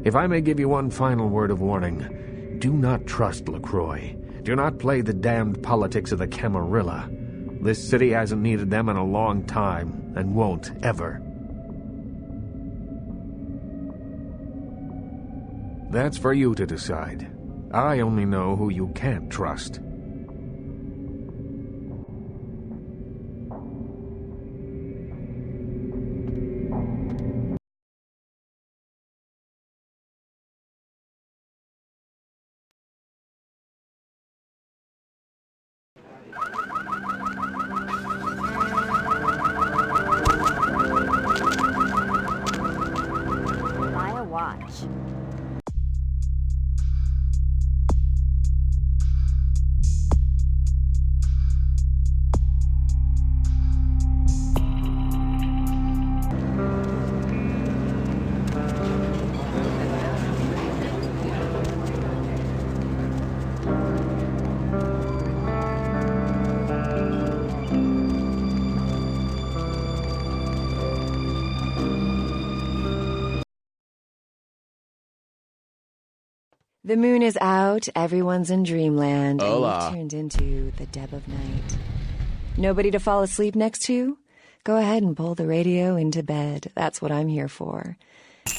If I may give you one final word of warning, do not trust LaCroix. Do not play the damned politics of the Camarilla. This city hasn't needed them in a long time, and won't ever. That's for you to decide. I only know who you can't trust. Buy a watch. The moon is out, everyone's in dreamland, Hola. and you've turned into the Deb of Night. Nobody to fall asleep next to you? Go ahead and pull the radio into bed. That's what I'm here for.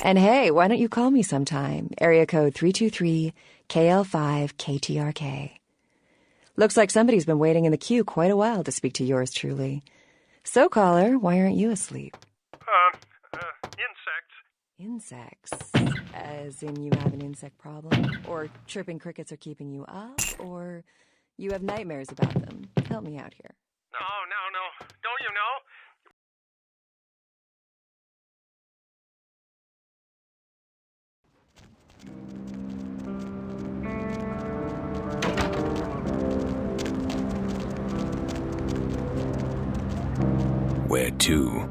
And hey, why don't you call me sometime? Area code 323-KL5-KTRK. Looks like somebody's been waiting in the queue quite a while to speak to yours truly. So, caller, why aren't you asleep? Insects. Insects? As in you have an insect problem? Or chirping crickets are keeping you up? Or you have nightmares about them? Help me out here. No. Don't you know? Where to?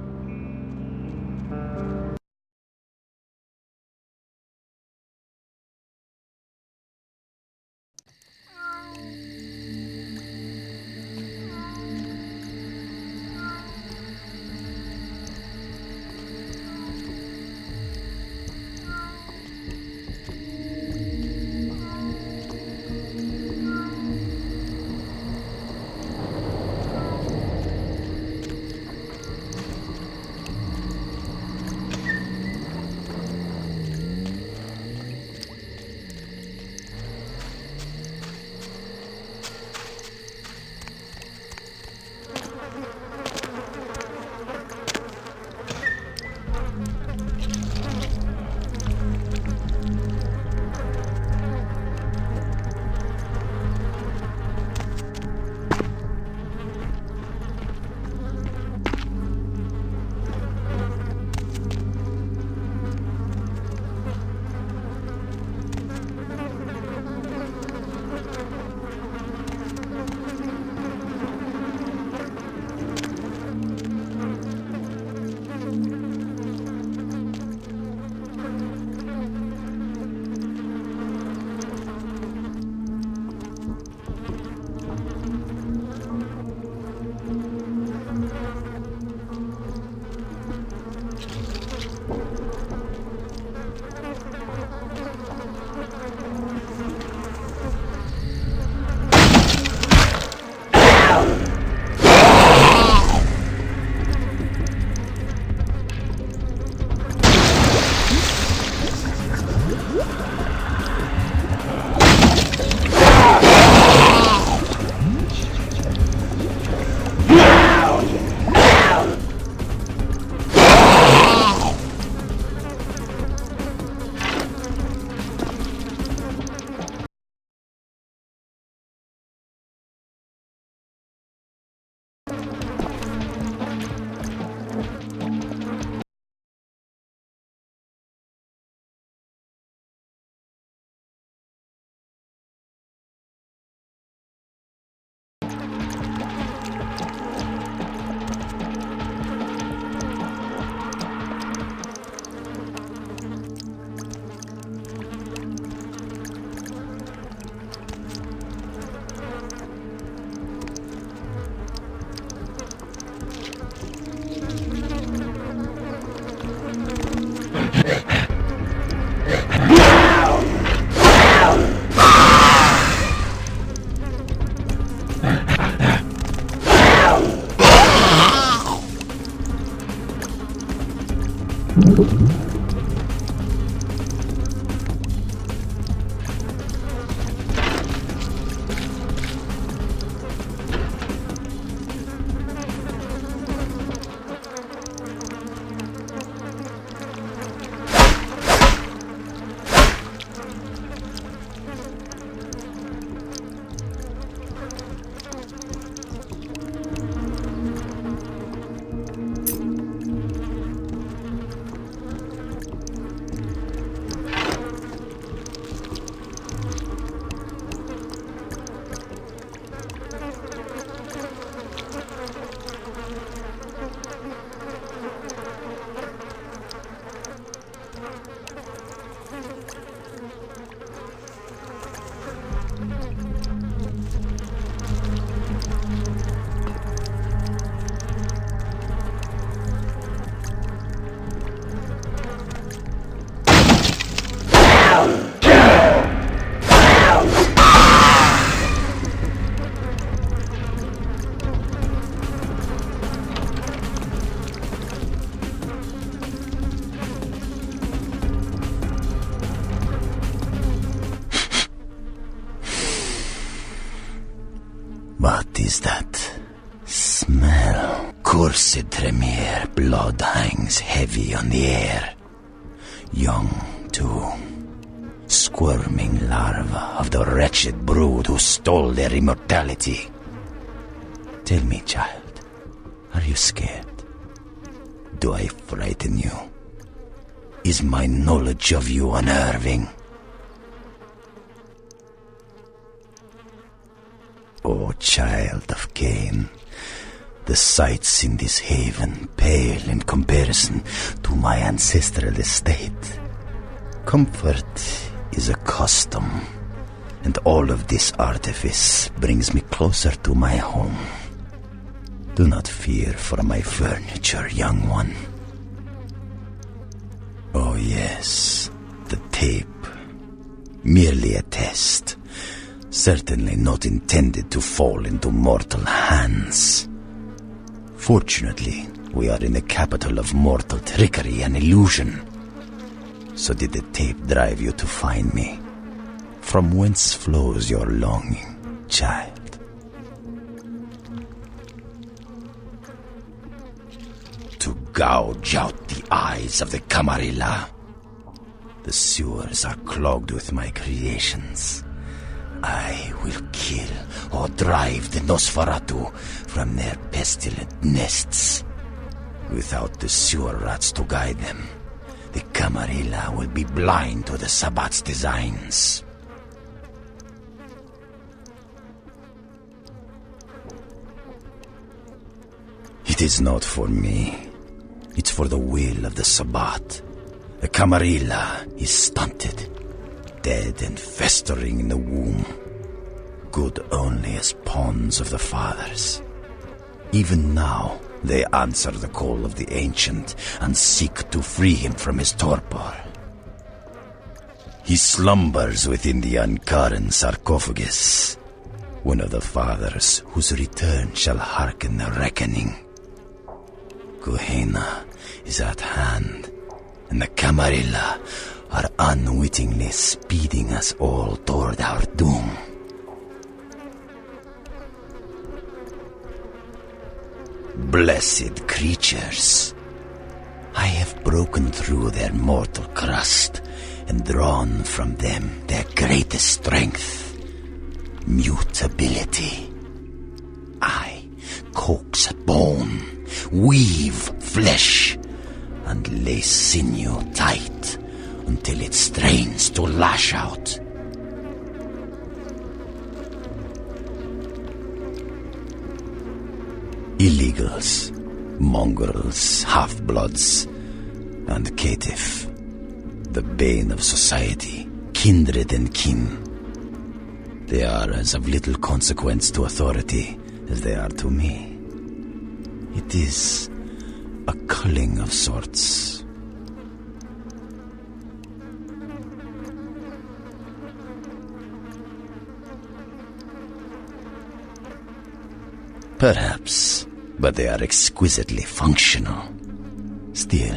What is that smell? Cursed Tremere, blood hangs heavy on the air. Young, too. Squirming larva of the wretched brood who stole their immortality. Tell me, child, are you scared? Do I frighten you? Is my knowledge of you unnerving? O child of Cain, the sights in this haven pale in comparison to my ancestral estate. Comfort is a custom, and all of this artifice brings me closer to my home. Do not fear for my furniture, young one. Oh yes, the tape. Merely a test. Certainly not intended to fall into mortal hands. Fortunately, we are in the capital of mortal trickery and illusion. So did the tape drive you to find me? From whence flows your longing, child? To gouge out the eyes of the Camarilla. The sewers are clogged with my creations. I will kill or drive the Nosferatu from their pestilent nests. Without the sewer rats to guide them, the Camarilla will be blind to the Sabbat's designs. It is not for me. It's for the will of the Sabbat. The Camarilla is stunted, dead and festering in the womb, good only as pawns of the fathers. Even now, they answer the call of the ancient and seek to free him from his torpor. He slumbers within the Ankaran sarcophagus, one of the fathers whose return shall hearken the reckoning. Gehenna is at hand, and the Camarilla are unwittingly speeding us all toward our doom. Blessed creatures, I have broken through their mortal crust and drawn from them their greatest strength, mutability. I coax bone, weave flesh, and lay sinew tight until it strains to lash out. Illegals, mongrels, half-bloods, and caitiff, the bane of society, kindred and kin. They are as of little consequence to authority as they are to me. It is a culling of sorts. Perhaps, but they are exquisitely functional. Still,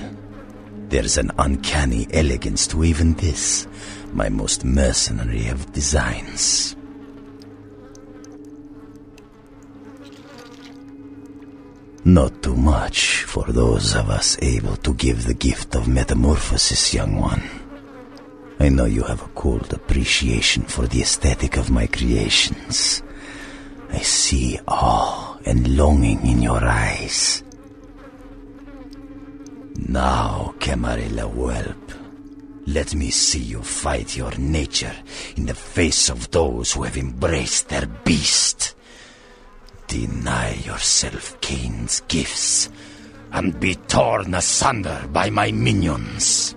there's an uncanny elegance to even this, my most mercenary of designs. Not too much for those of us able to give the gift of metamorphosis, young one. I know you have a cold appreciation for the aesthetic of my creations. I see awe and longing in your eyes. Now, Camarilla whelp, let me see you fight your nature in the face of those who have embraced their beast. Deny yourself Cain's gifts and be torn asunder by my minions.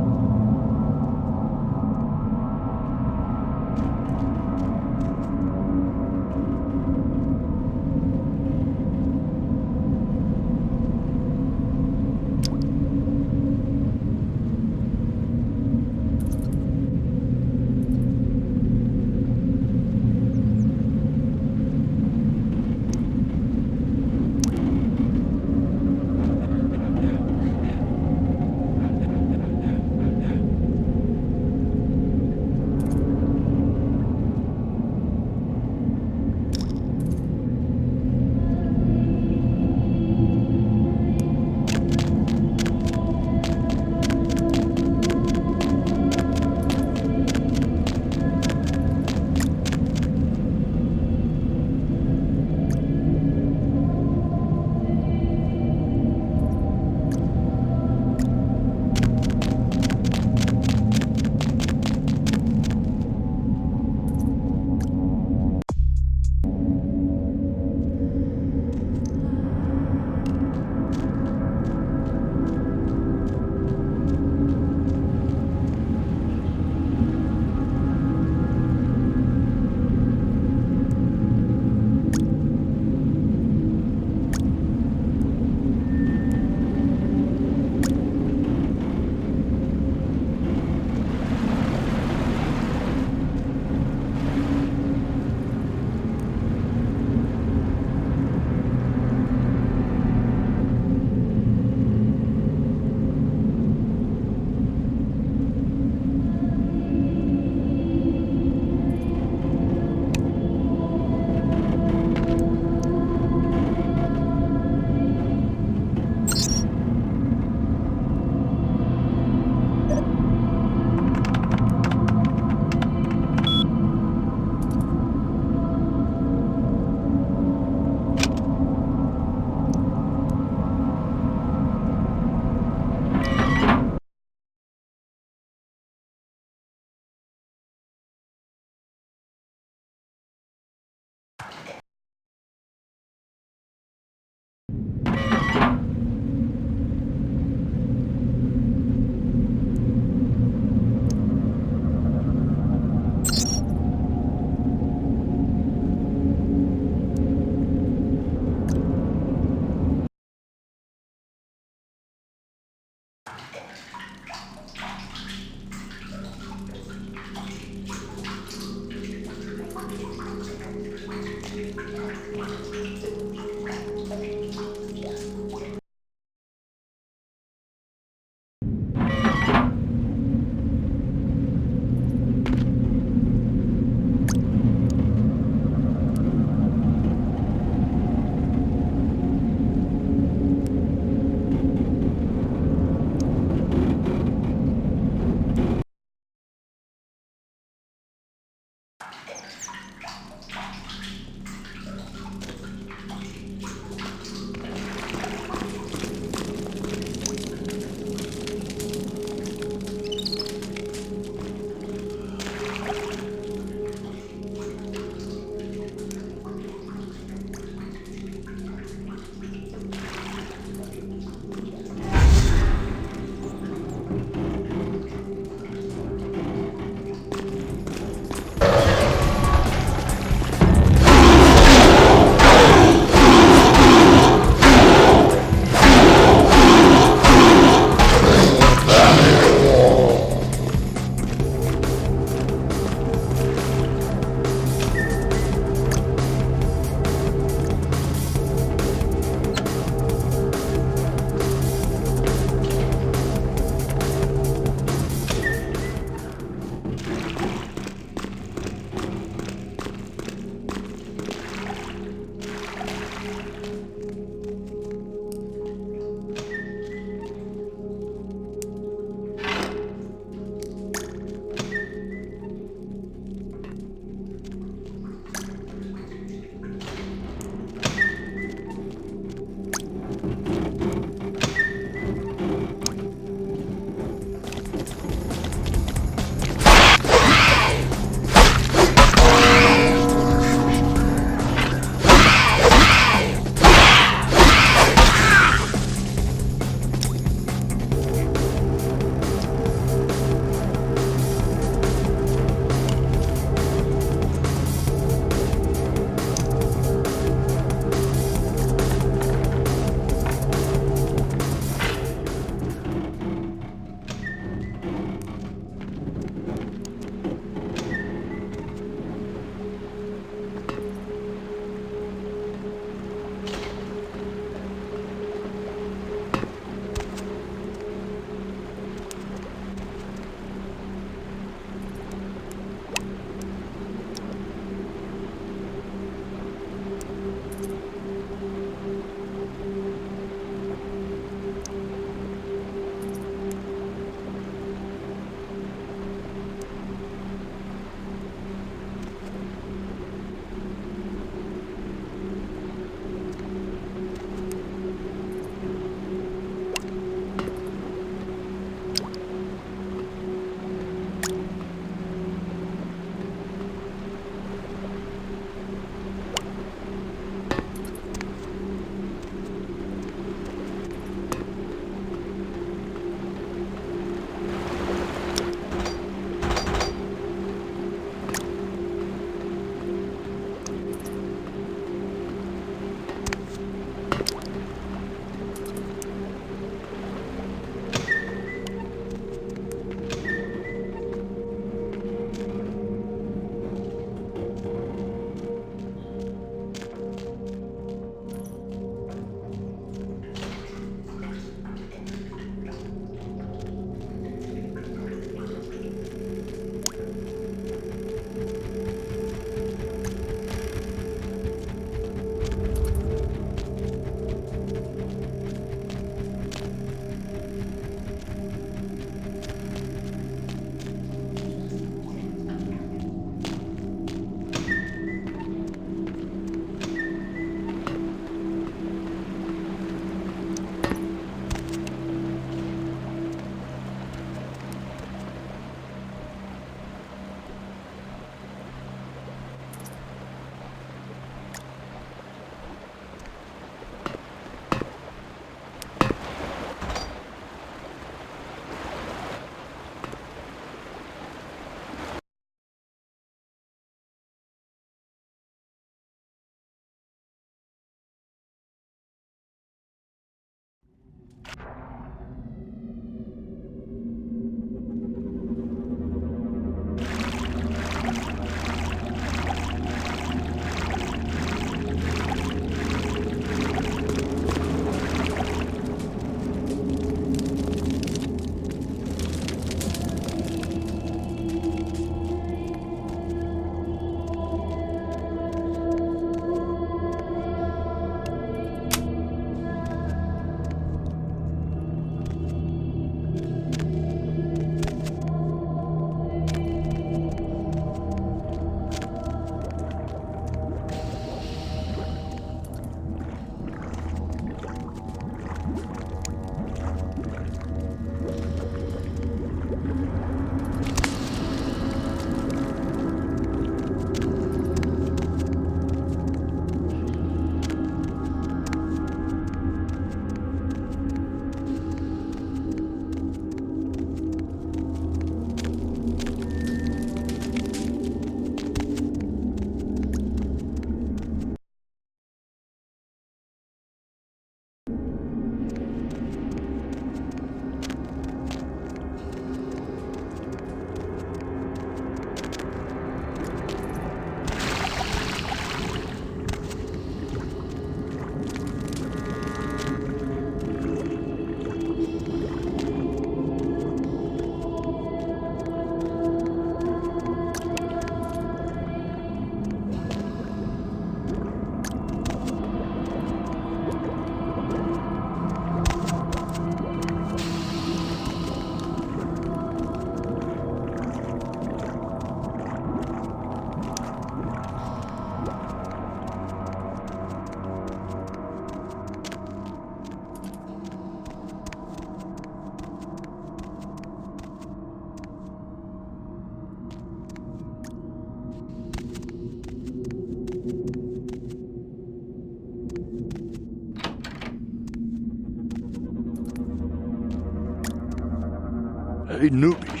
Hey, newbie.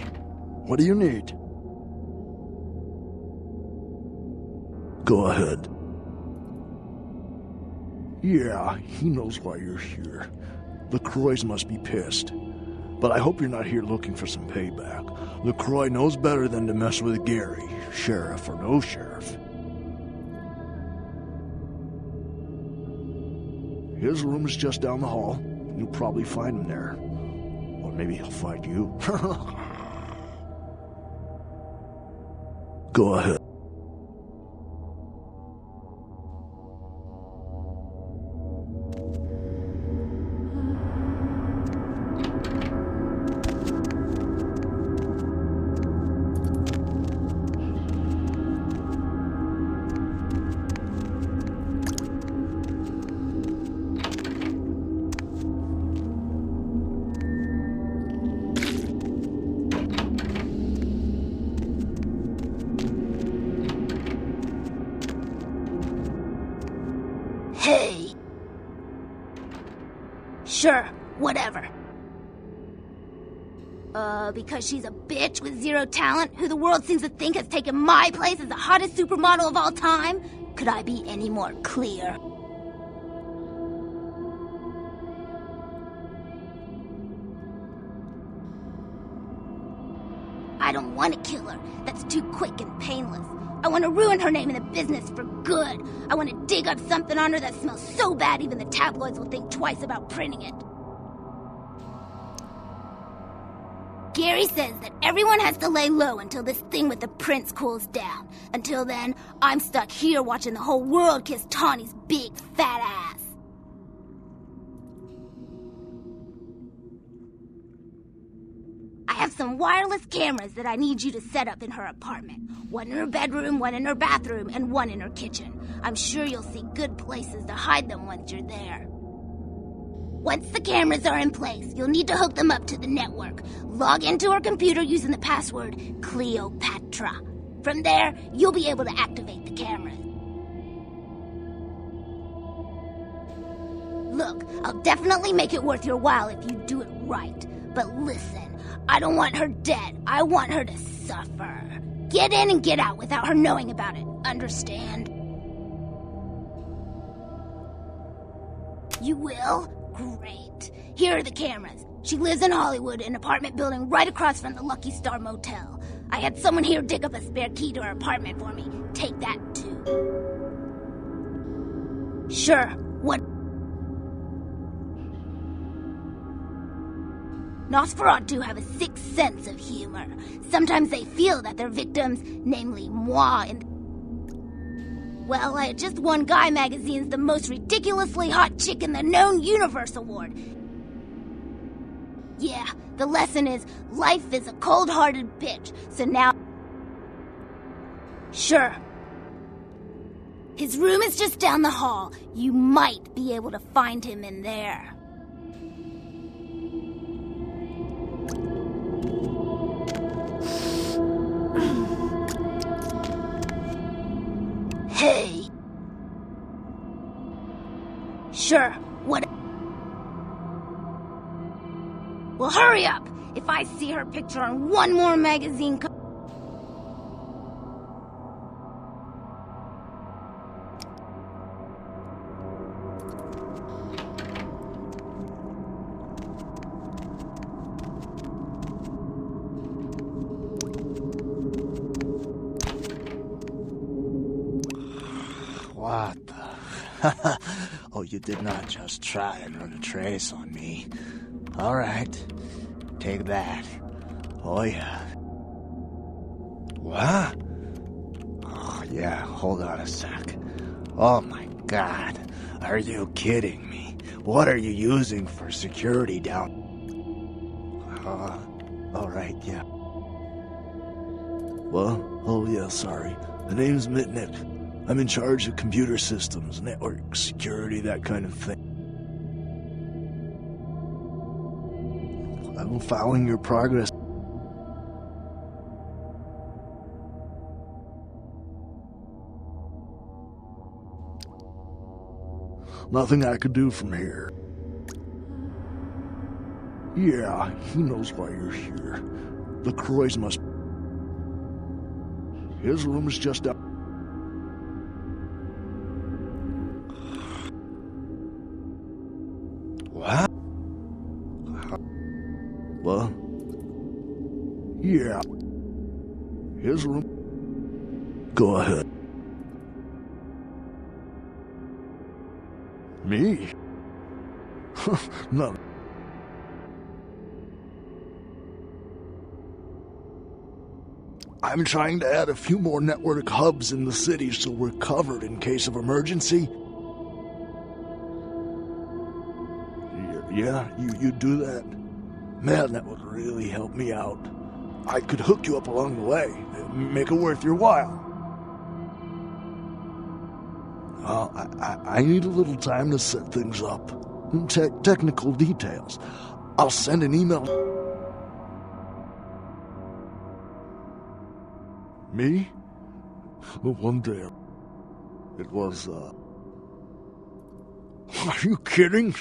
What do you need? Go ahead. Yeah, he knows why you're here. The Croys must be pissed. But I hope you're not here looking for some payback. LaCroix knows better than to mess with Gary, sheriff or no sheriff. His room is just down the hall. You'll probably find him there. Or maybe he'll find you. Go ahead. Hey. Sure, whatever. Because she's a bitch with zero talent, who the world seems to think has taken my place as the hottest supermodel of all time? Could I be any more clear? I don't want to kill her. That's too quick and painless. I want to ruin her name in the business for good. I want to dig up something on her that smells so bad even the tabloids will think twice about printing it. Gary says that everyone has to lay low until this thing with the prince cools down. Until then, I'm stuck here watching the whole world kiss Tawny's big fat ass. I have some wireless cameras that I need you to set up in her apartment. One in her bedroom, one in her bathroom, and one in her kitchen. I'm sure you'll see good places to hide them once you're there. Once the cameras are in place, you'll need to hook them up to the network. Log into her computer using the password Cleopatra. From there, you'll be able to activate the cameras. Look, I'll definitely make it worth your while if you do it right. But listen, I don't want her dead. I want her to suffer. Get in and get out without her knowing about it. Understand? You will? Great. Here are the cameras. She lives in Hollywood, an apartment building right across from the Lucky Star Motel. I had someone here dig up a spare key to her apartment for me. Take that, too. Sure. What? Nosferatu have a sixth sense of humor. Sometimes they feel that their victims, namely moi, Well, I had just won Guy Magazine's The Most Ridiculously Hot Chick in the Known Universe Award. Yeah, the lesson is, life is a cold-hearted bitch, so now... Sure. His room is just down the hall. You might be able to find him in there. Hey. Sure, what? Well, hurry up! If I see her picture on one more magazine What the? Oh, you did not just try and run a trace on me. All right. Take that. Oh, yeah. What? Oh, yeah, hold on a sec. Oh, my God. Are you kidding me? What are you using for security down... all right, yeah. Well, oh, yeah, sorry. The name's Mitnick. I'm in charge of computer systems, network security, that kind of thing. I'm following your progress. Nothing I could do from here. Yeah, he knows why you're here. The Croys must... His room is just out... What? What? Yeah. His room... Go ahead. Me? No. I'm trying to add a few more network hubs in the city so we're covered in case of emergency. Yeah, you do that? Man, that would really help me out. I could hook you up along the way, make it worth your while. I need a little time to set things up. Technical details. I'll send an email. Me? One day. It was, Are you kidding?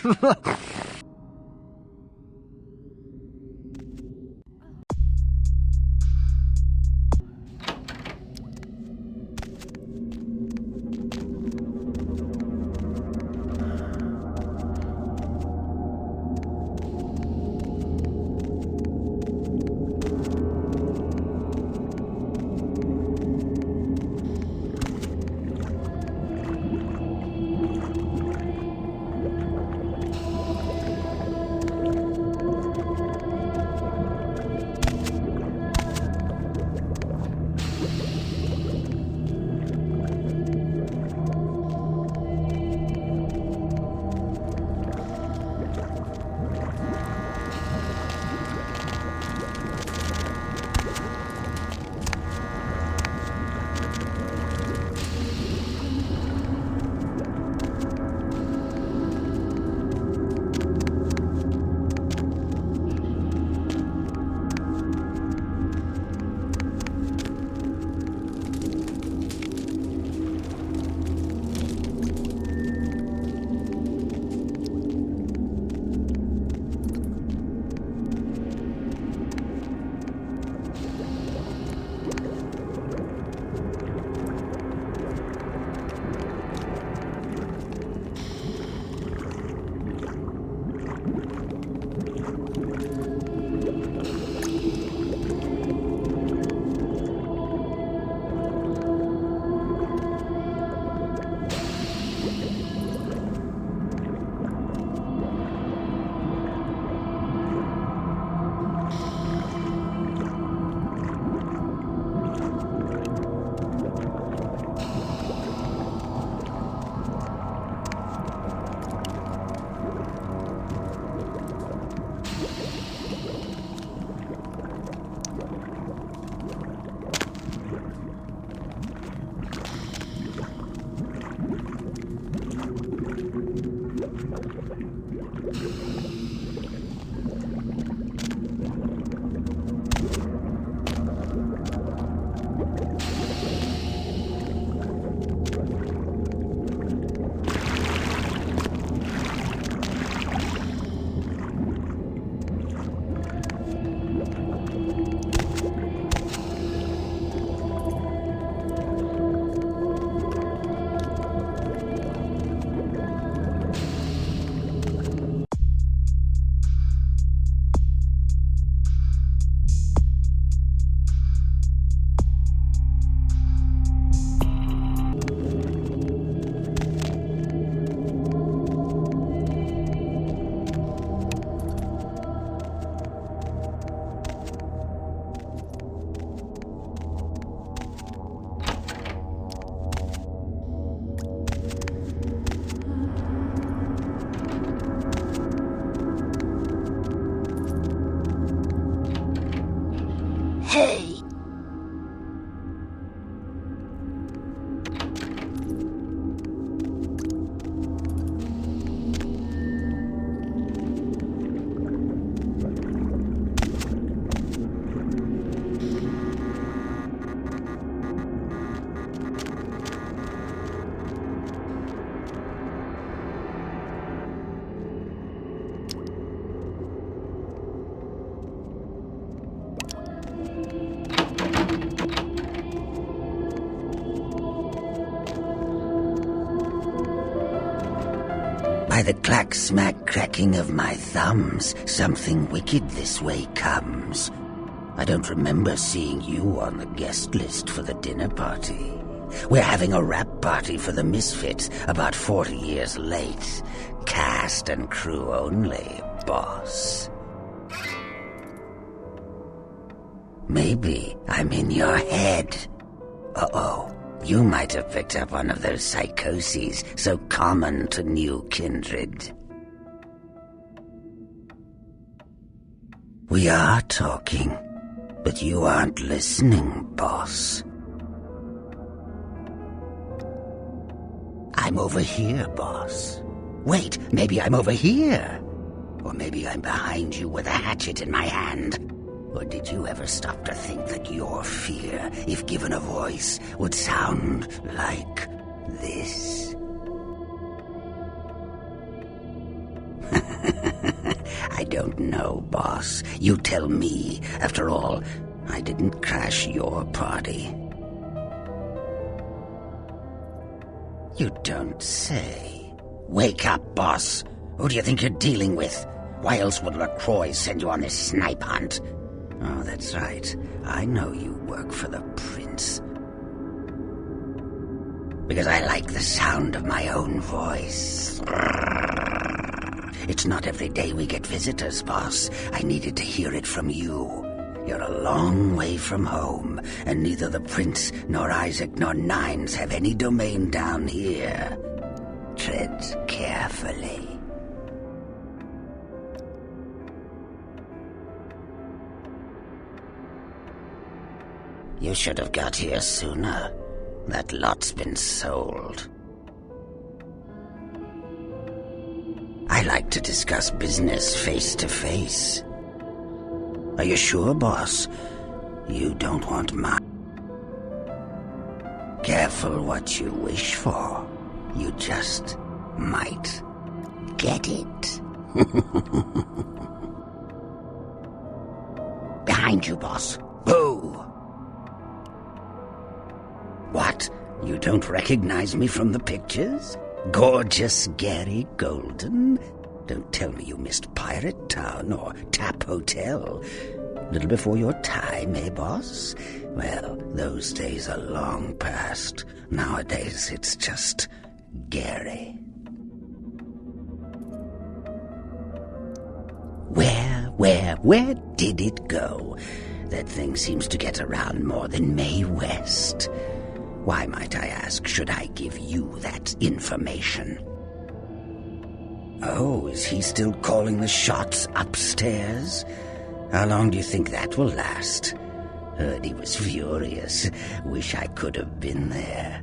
By the clack-smack cracking of my thumbs, something wicked this way comes. I don't remember seeing you on the guest list for the dinner party. We're having a wrap party for the Misfits about 40 years late. Cast and crew only, boss. Maybe I'm in your head. Uh-oh. You might have picked up one of those psychoses so common to new kindred. We are talking, but you aren't listening, boss. I'm over here, boss. Wait, maybe I'm over here. Or maybe I'm behind you with a hatchet in my hand. Or did you ever stop to think that your fear, if given a voice, would sound like this? I don't know, boss. You tell me. After all, I didn't crash your party. You don't say. Wake up, boss. Who do you think you're dealing with? Why else would LaCroix send you on this snipe hunt? Oh, that's right. I know you work for the Prince. Because I like the sound of my own voice. It's not every day we get visitors, boss. I needed to hear it from you. You're a long way from home, and neither the Prince nor Isaac nor Nines have any domain down here. Tread carefully. You should have got here sooner. That lot's been sold. I like to discuss business face to face. Are you sure, boss? You don't want my... Careful what you wish for. You just might get it. Behind you, boss. Boo! What? You don't recognize me from the pictures? Gorgeous Gary Golden? Don't tell me you missed Pirate Town or Tap Hotel. Little before your time, eh, boss? Well, those days are long past. Nowadays, it's just Gary. Where did it go? That thing seems to get around more than Mae West. Why, might I ask, should I give you that information? Oh, is he still calling the shots upstairs? How long do you think that will last? Heard he was furious. Wish I could have been there.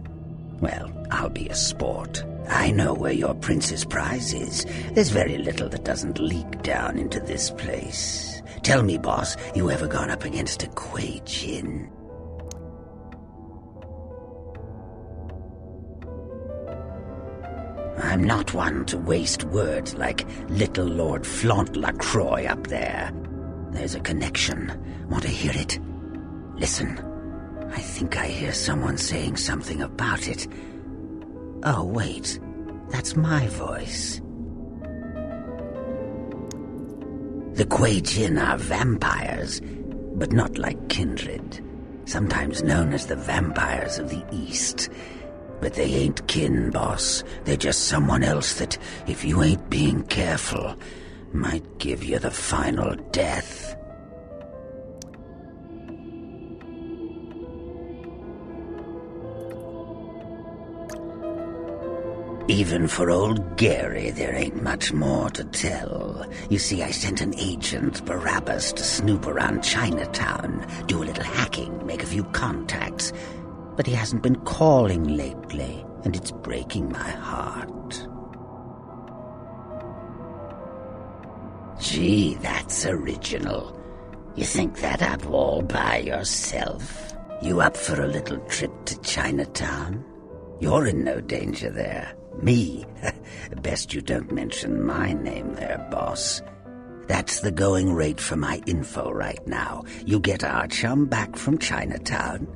Well, I'll be a sport. I know where your prince's prize is. There's very little that doesn't leak down into this place. Tell me, boss, you ever gone up against a Kuei Jin? I'm not one to waste words like little Lord Flaunt LaCroix up there. There's a connection. Want to hear it? Listen. I think I hear someone saying something about it. Oh, wait. That's my voice. The Kuei Jin are vampires, but not like kindred. Sometimes known as the vampires of the East. But they ain't kin, boss. They're just someone else that, if you ain't being careful, might give you the final death. Even for old Gary, there ain't much more to tell. You see, I sent an agent, Barabbas, to snoop around Chinatown, do a little hacking, make a few contacts. But he hasn't been calling lately, and it's breaking my heart. Gee, that's original. You think that up all by yourself? You up for a little trip to Chinatown? You're in no danger there. Me? Best you don't mention my name there, boss. That's the going rate for my info right now. You get our chum back from Chinatown,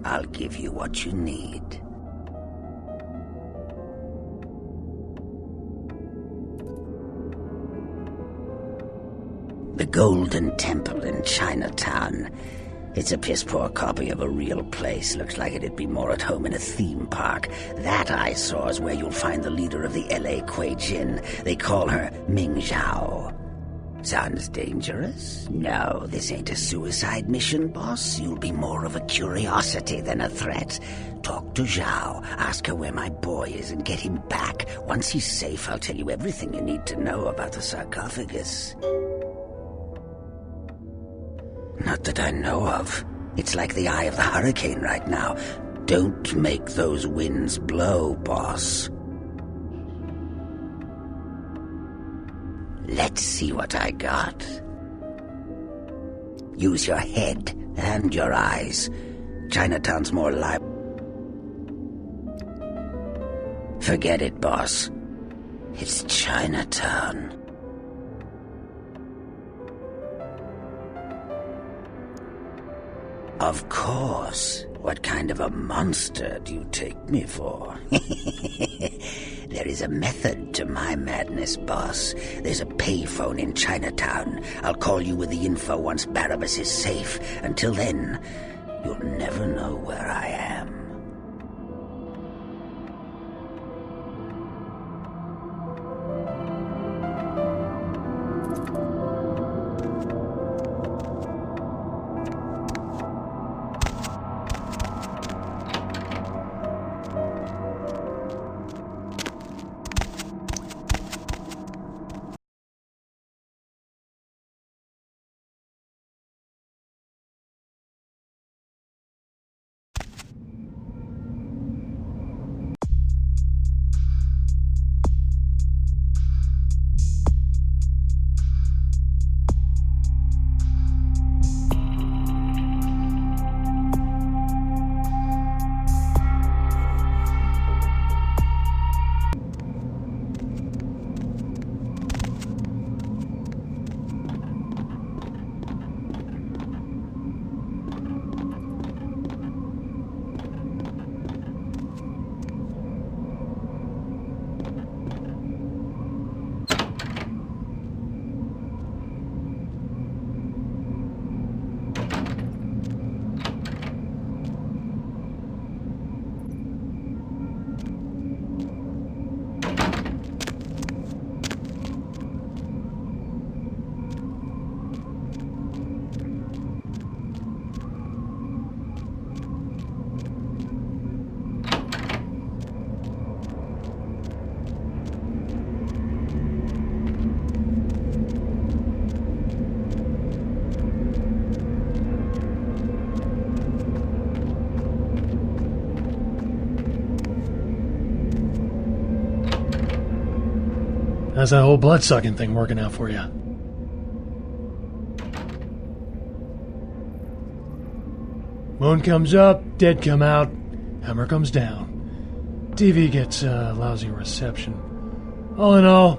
I'll give you what you need. The Golden Temple in Chinatown. It's a piss-poor copy of a real place. Looks like it'd be more at home in a theme park. That I saw is where you'll find the leader of the L.A. Kuei Jin. They call her Ming Zhao. Sounds dangerous? No, this ain't a suicide mission, boss. You'll be more of a curiosity than a threat. Talk to Zhao, ask her where my boy is, and get him back. Once he's safe, I'll tell you everything you need to know about the sarcophagus. Not that I know of. It's like the eye of the hurricane right now. Don't make those winds blow, boss. Let's see what I got. Use your head and your eyes. Chinatown's more liable. Forget it, boss. It's Chinatown. Of course. What kind of a monster do you take me for? There is a method to my madness, boss. There's a payphone in Chinatown. I'll call you with the info once Barabbas is safe. Until then, you'll never know where I am. How's that whole blood-sucking thing working out for you? Moon comes up, dead come out, hammer comes down. TV gets lousy reception. All in all,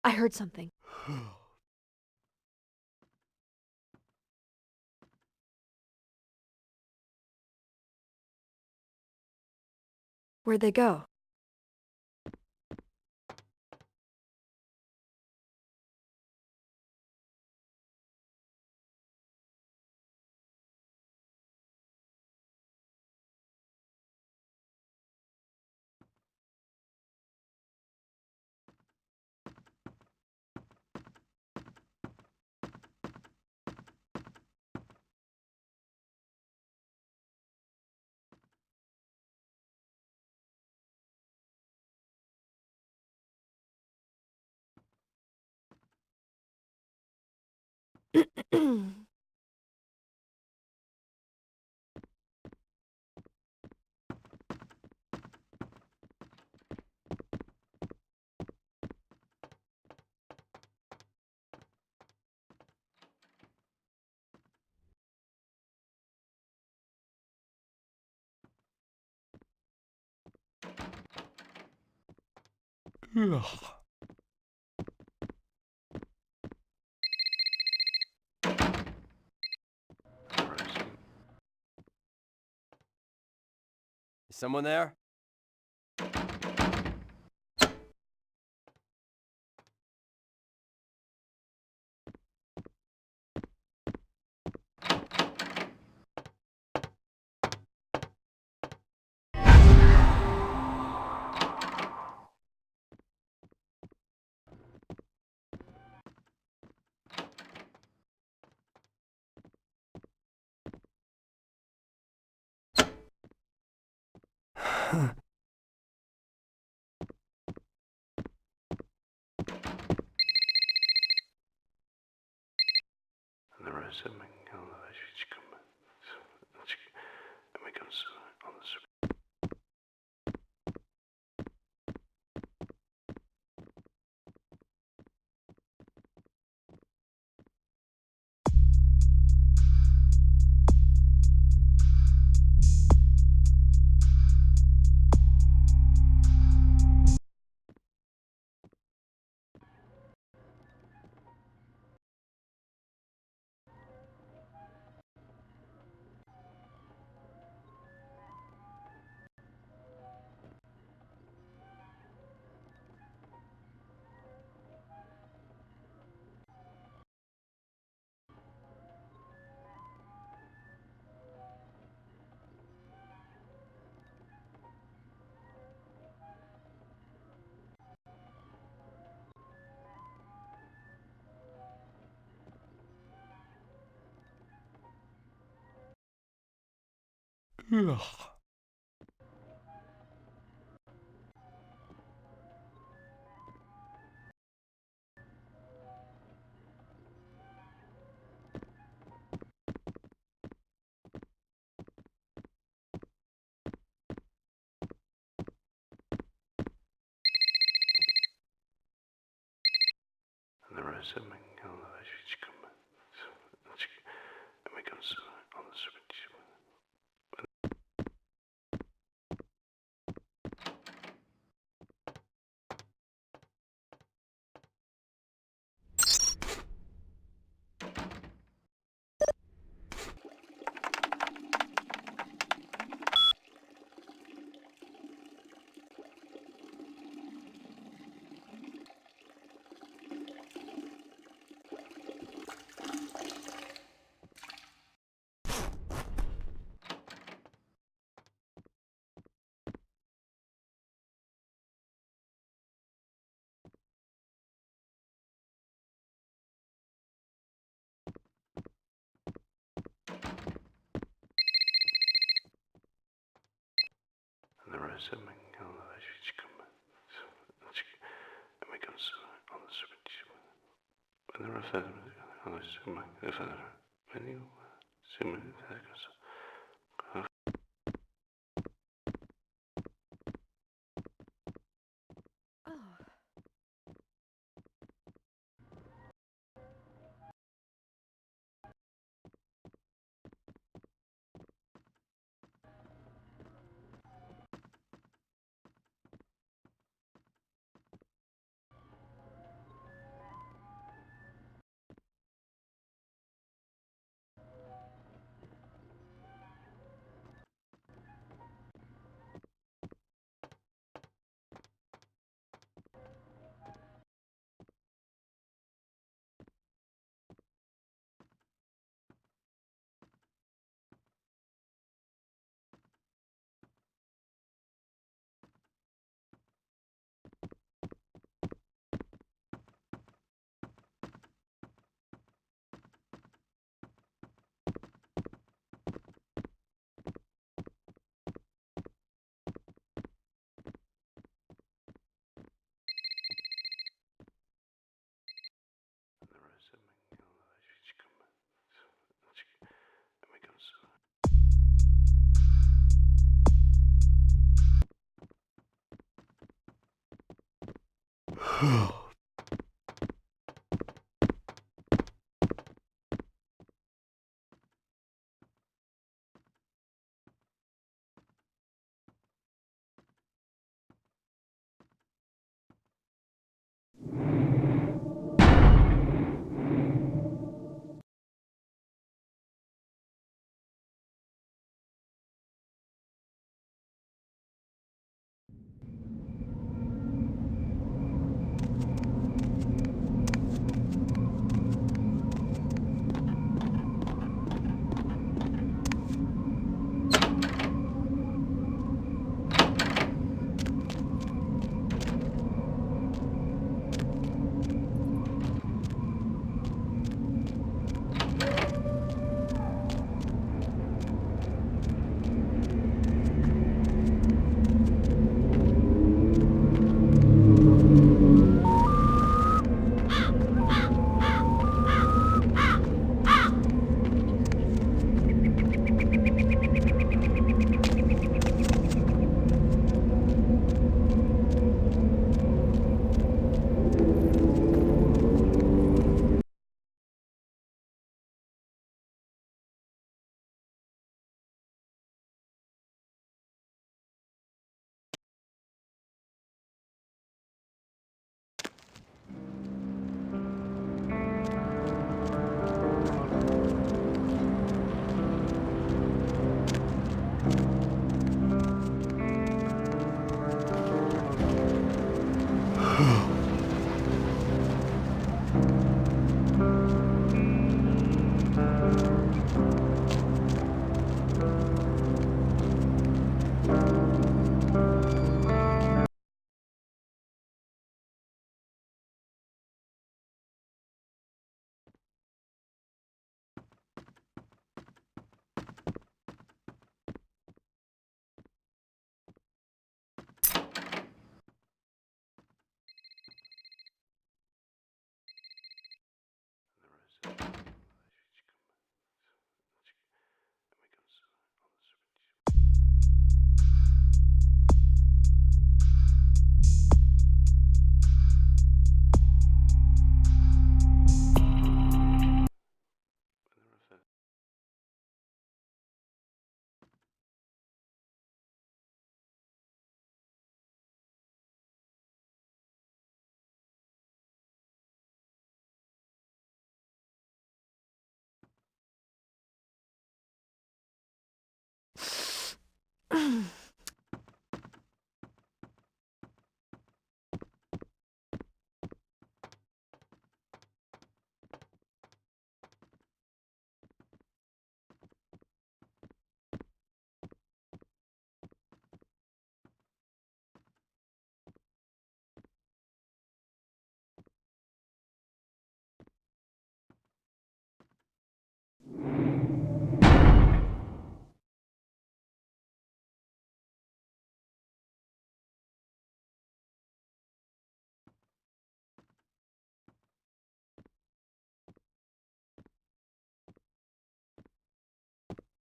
I heard something. Where'd they go? Is someone there?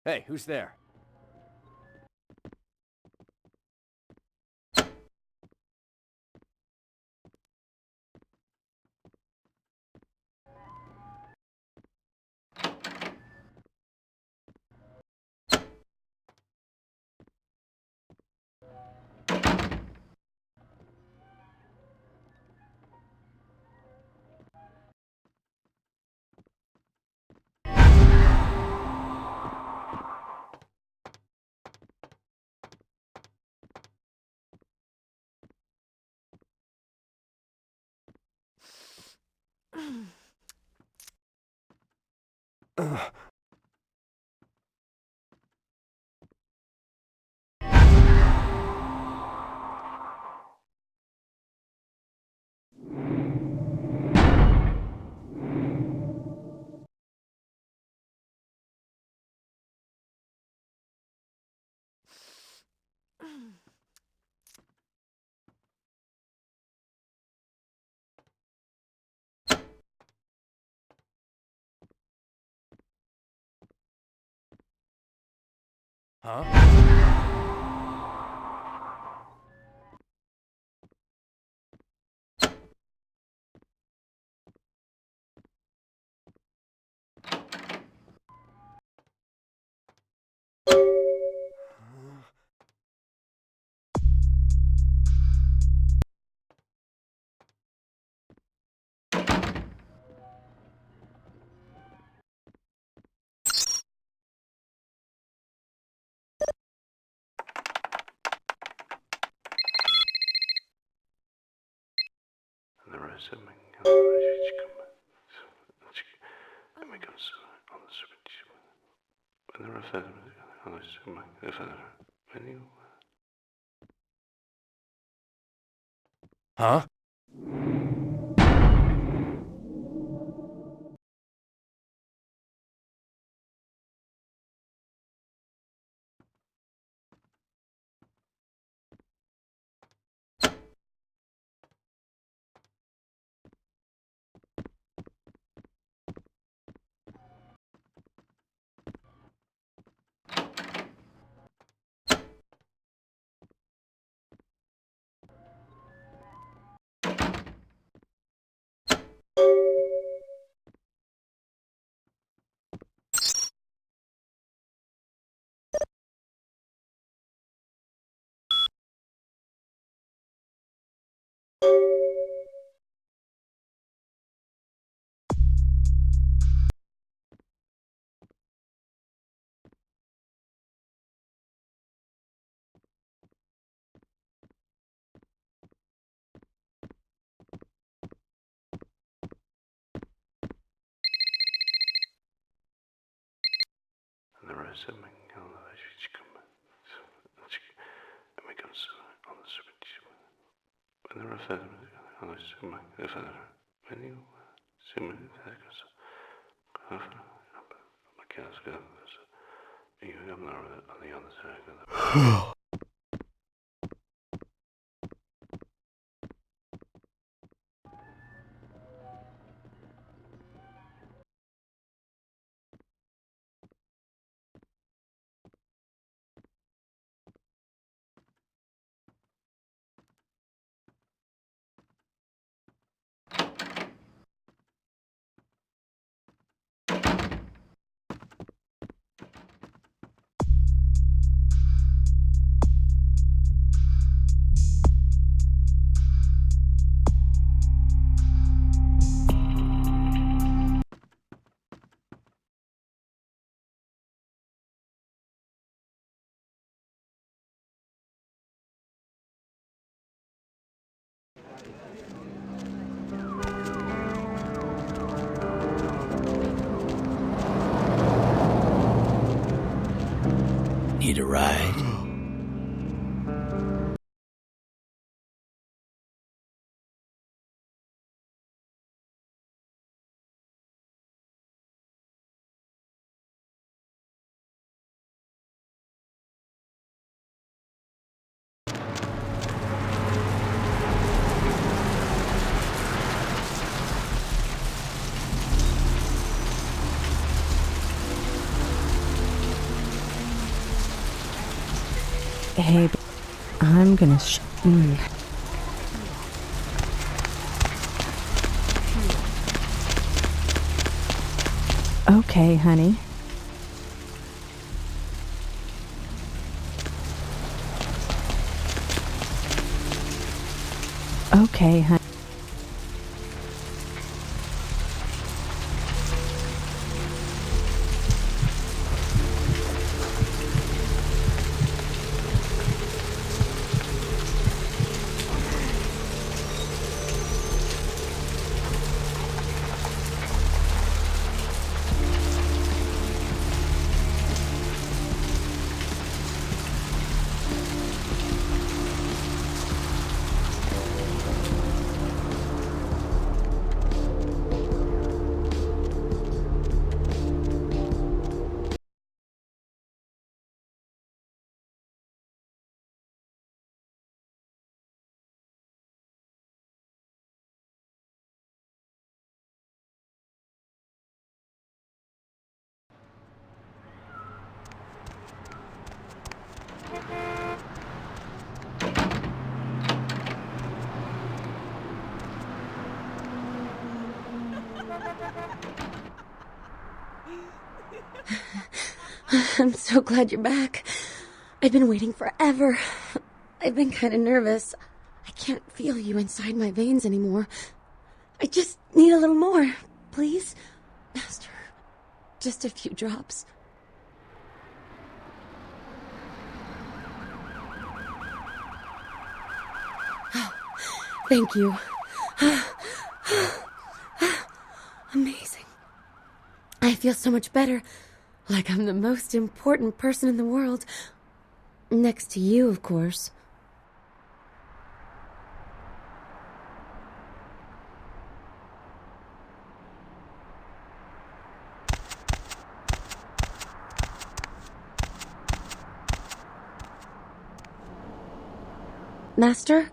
Hey, who's there? Huh? Huh? Need a ride? Hey, I'm gonna Okay, honey. Okay, honey. I'm so glad you're back. I've been waiting forever. I've been kind of nervous. I can't feel you inside my veins anymore. I just need a little more, please. Master, just a few drops. Oh, thank you. feel so much better. Like I'm the most important person in the world. Next to you, of course. Master?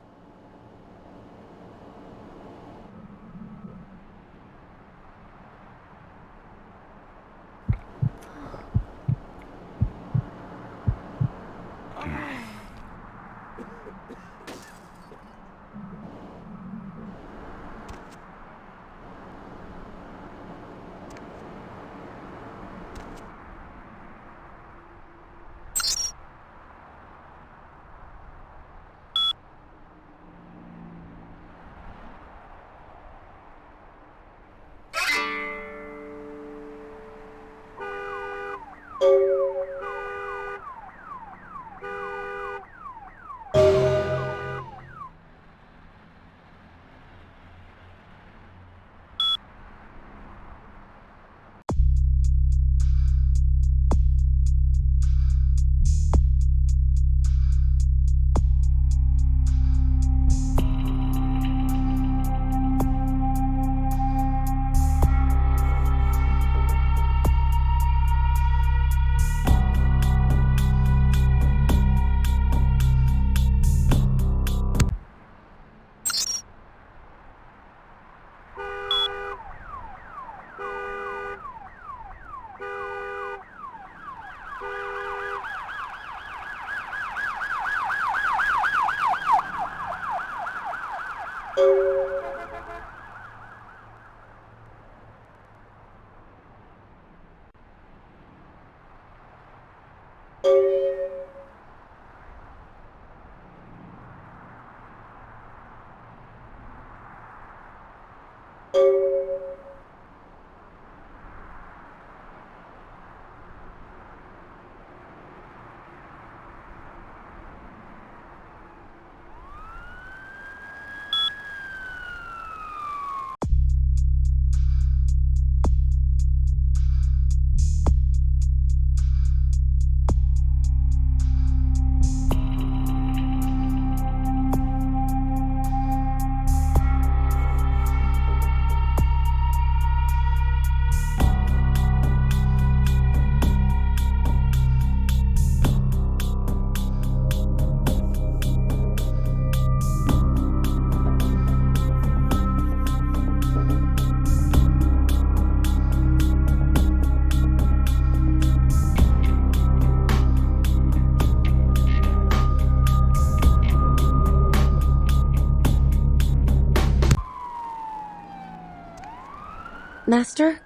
Master?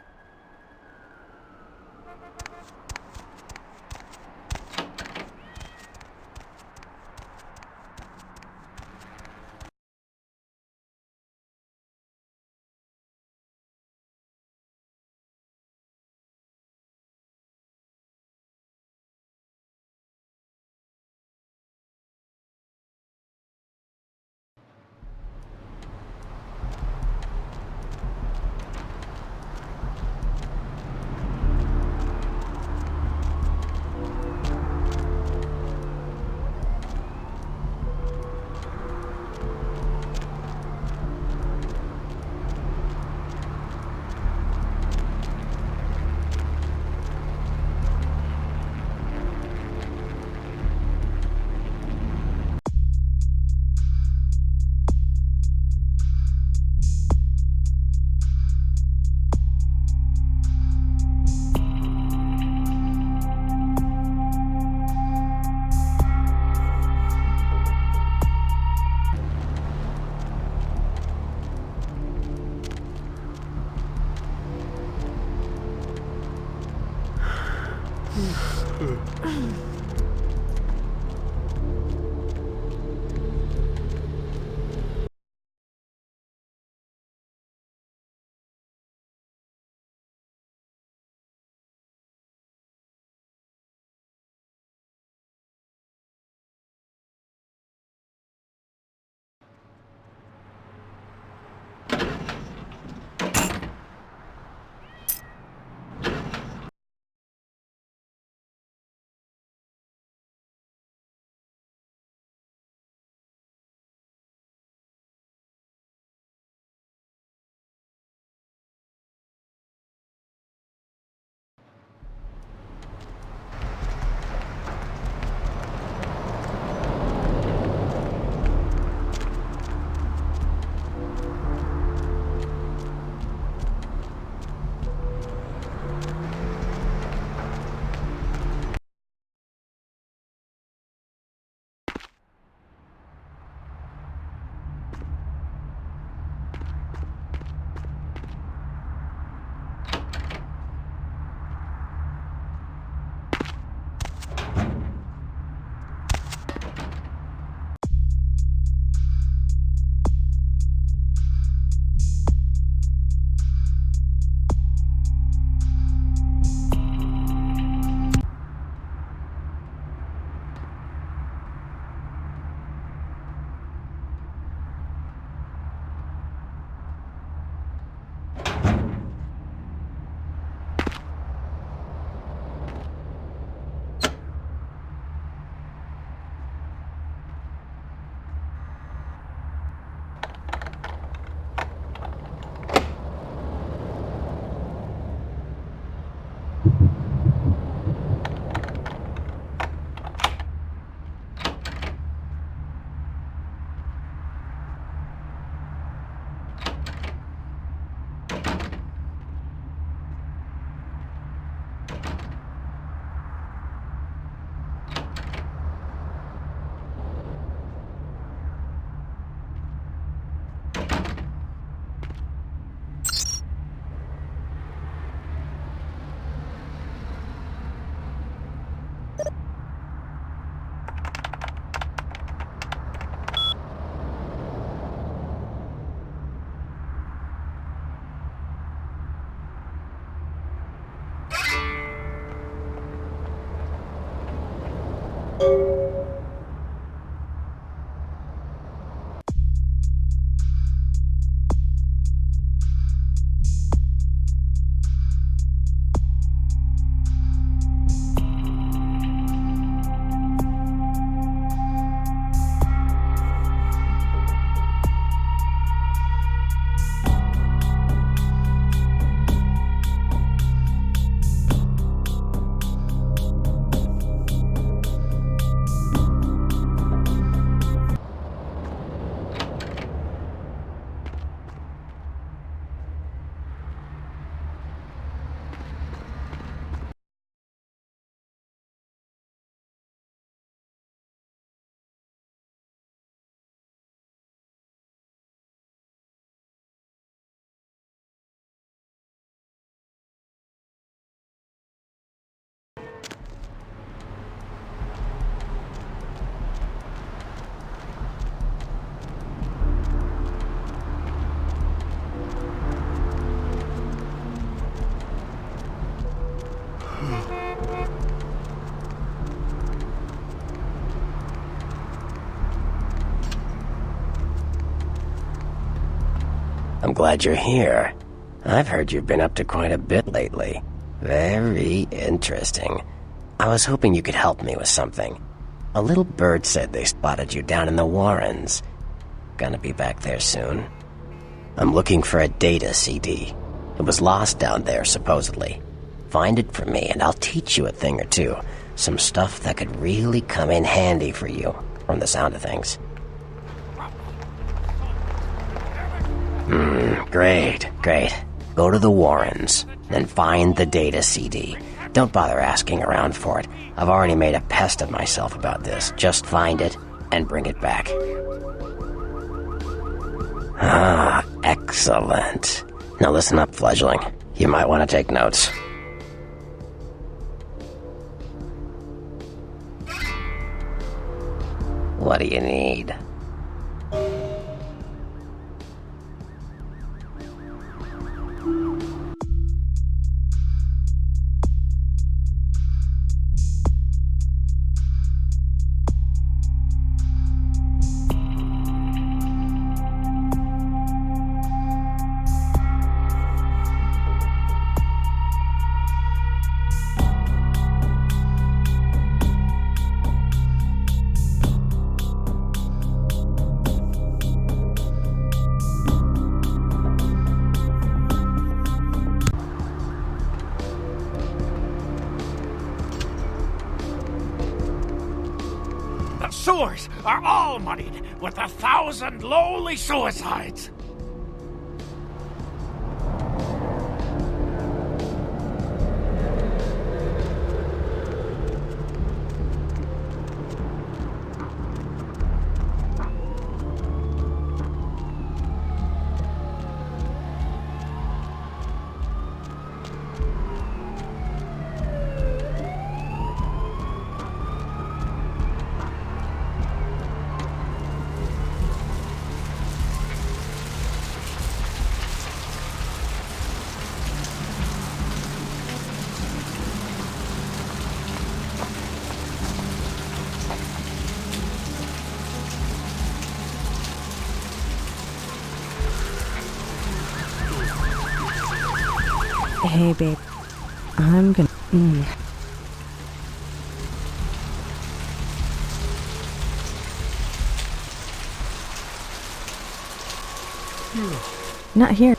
I'm glad you're here. I've heard you've been up to quite a bit lately. Very interesting. I was hoping you could help me with something. A little bird said they spotted you down in the Warrens. Gonna be back there soon. I'm looking for a data CD. It was lost down there, supposedly. Find it for me and I'll teach you a thing or two. Some stuff that could really come in handy for you, from the sound of things. Great. Go to the Warrens, then find the data CD. Don't bother asking around for it. I've already made a pest of myself about this. Just find it and bring it back. Ah, excellent. Now listen up, fledgling. You might want to take notes. What do you need? The sewers are all muddied with 1,000 lowly suicides. Hey, babe. I'm gonna... Not here.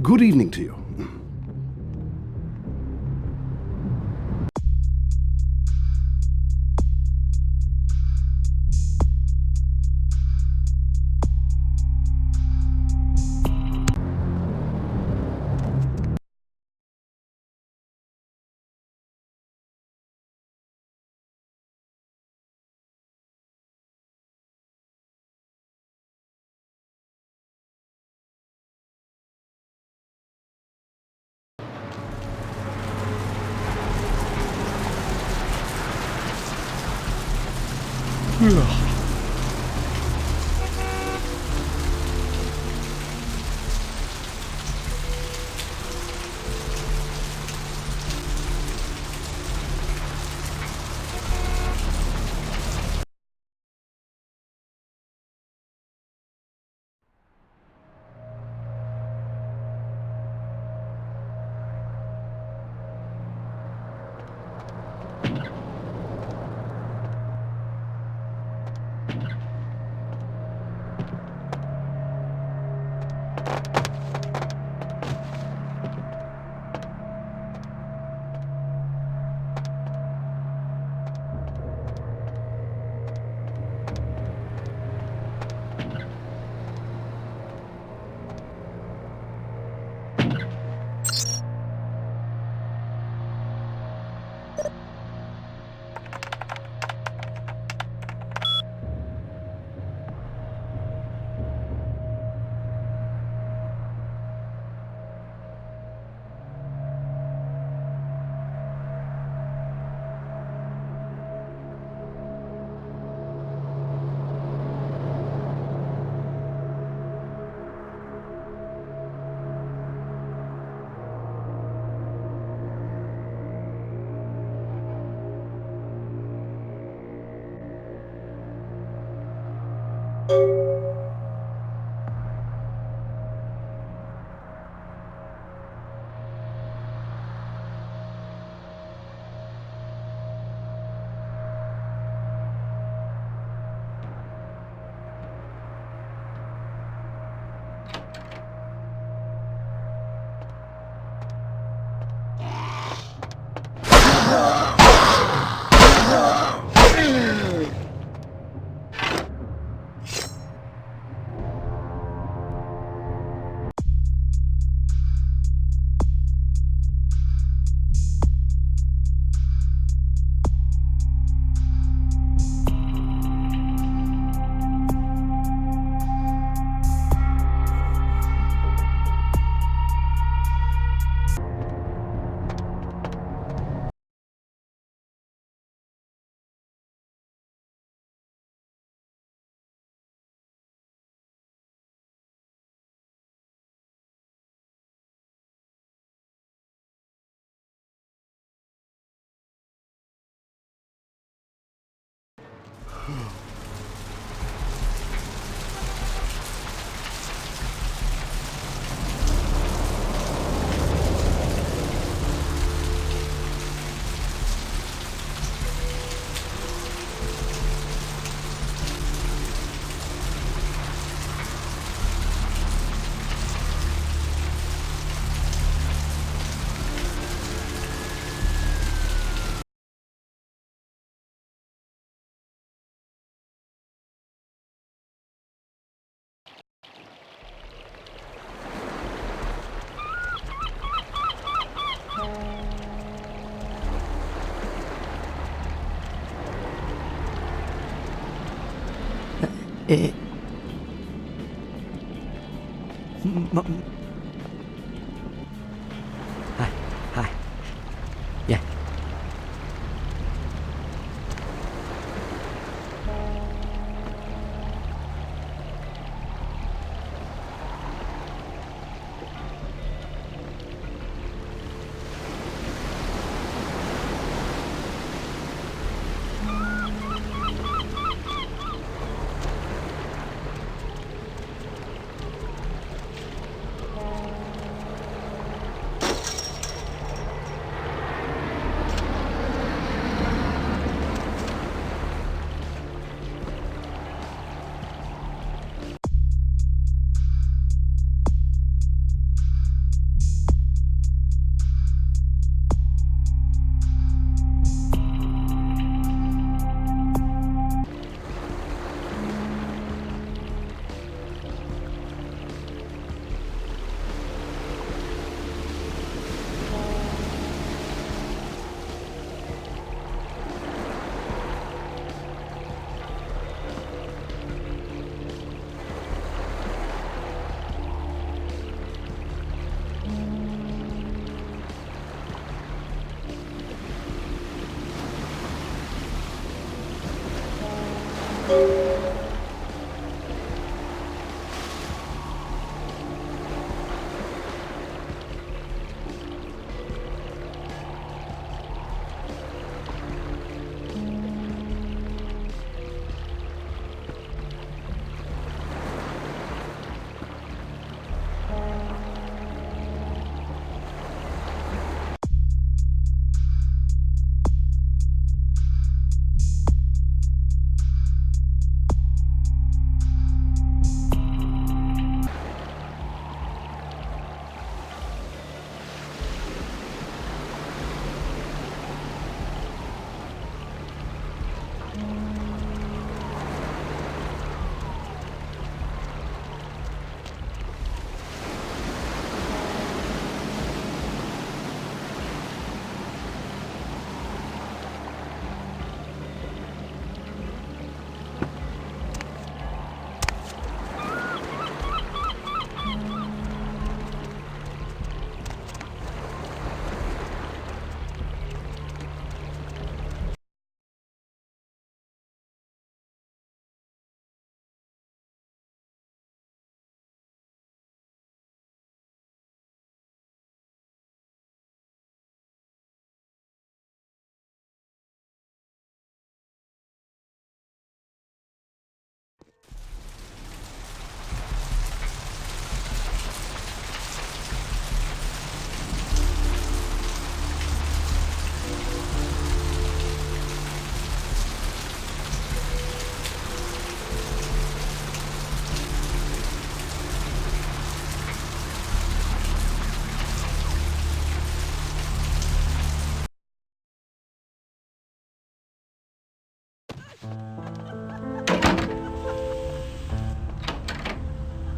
Good evening to you. Hi. Hi. Yeah.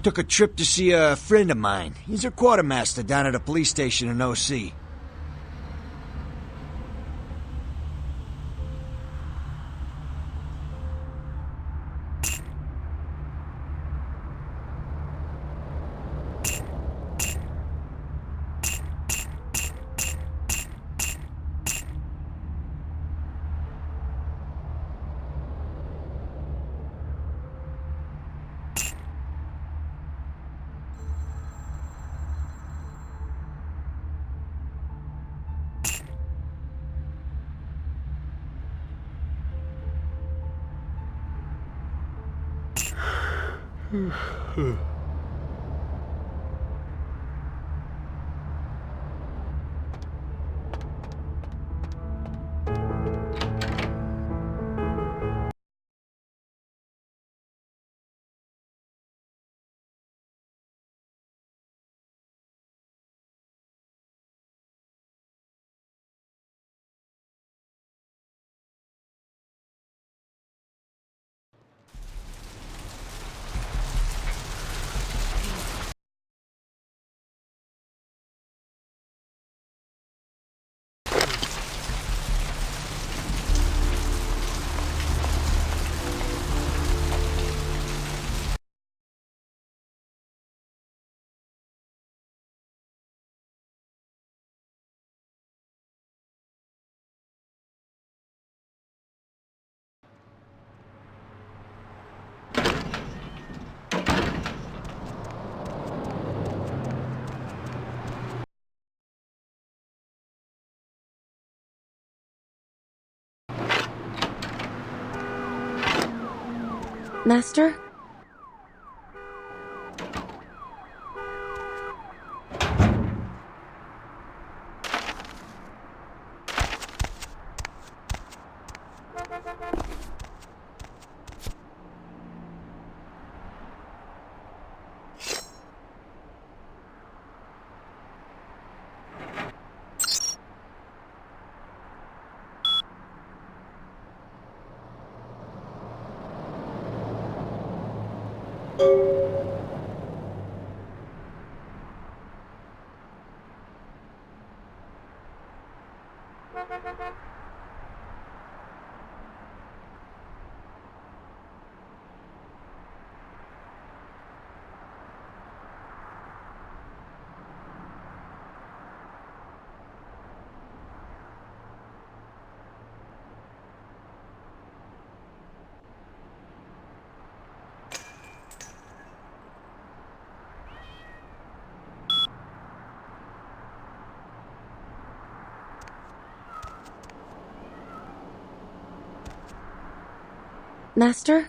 Took a trip to see a friend of mine. He's a quartermaster down at a police station in O.C. Master? Master?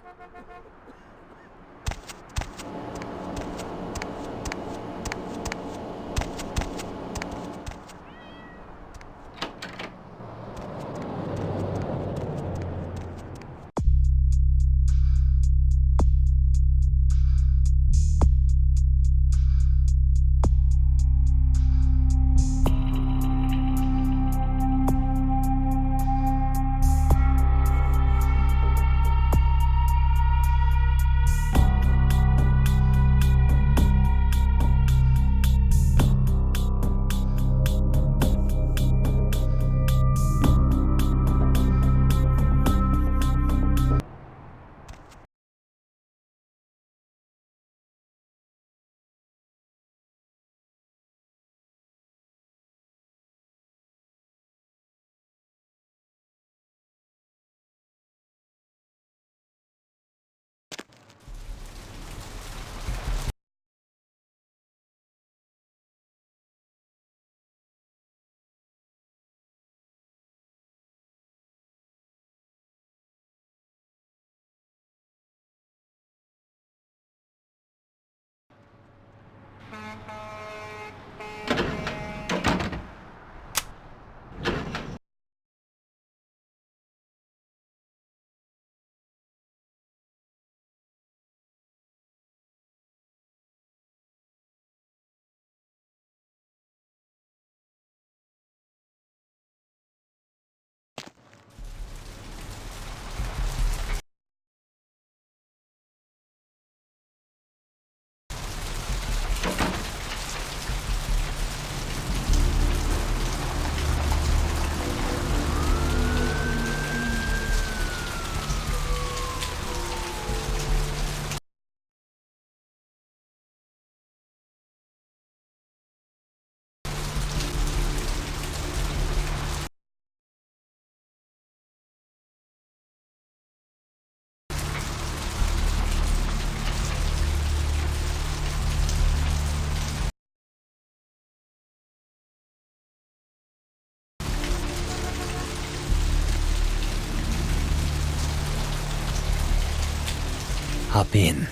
Hop in.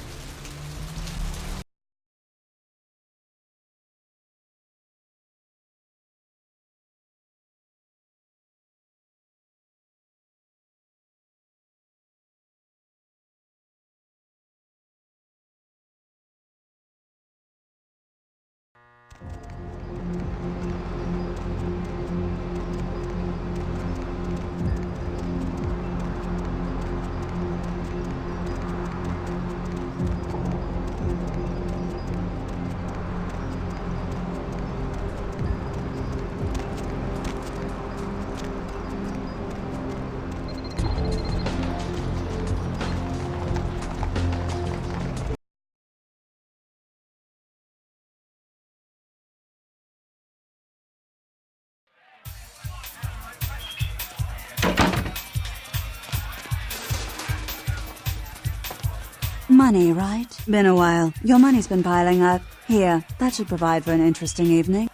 Money, right? Been a while. Your money's been piling up. Here, that should provide for an interesting evening.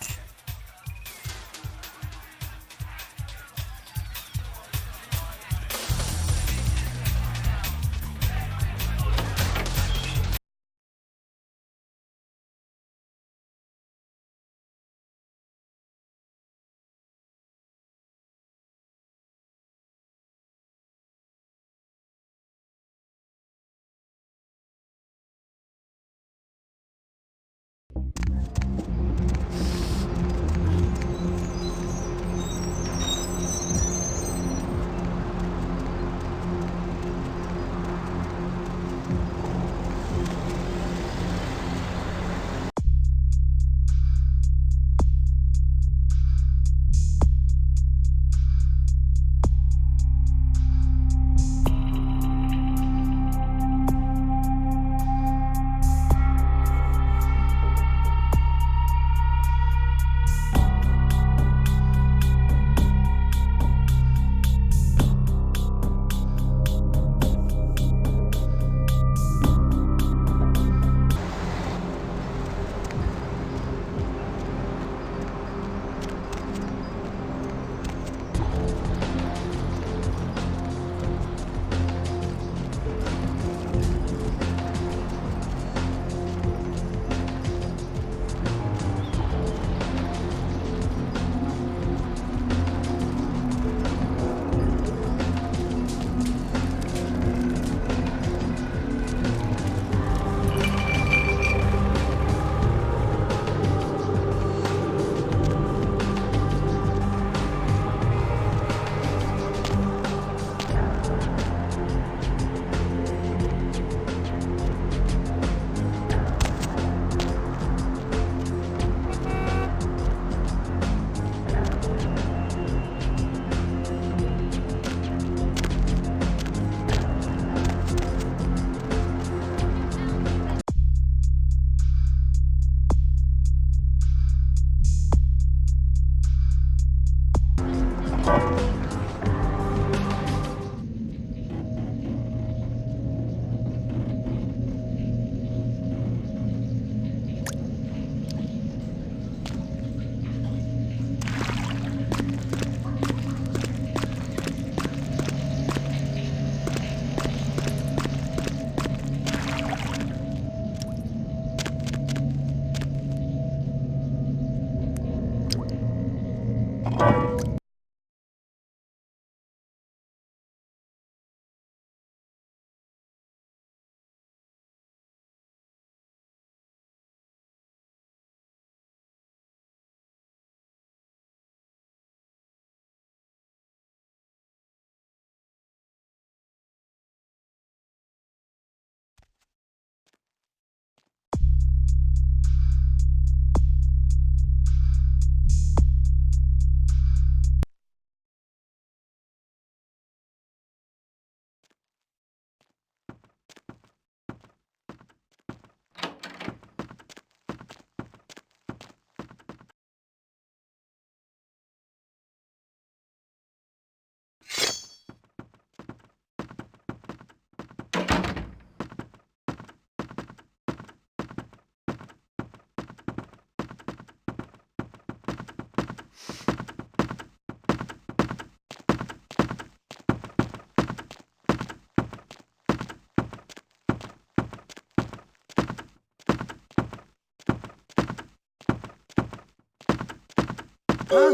Huh?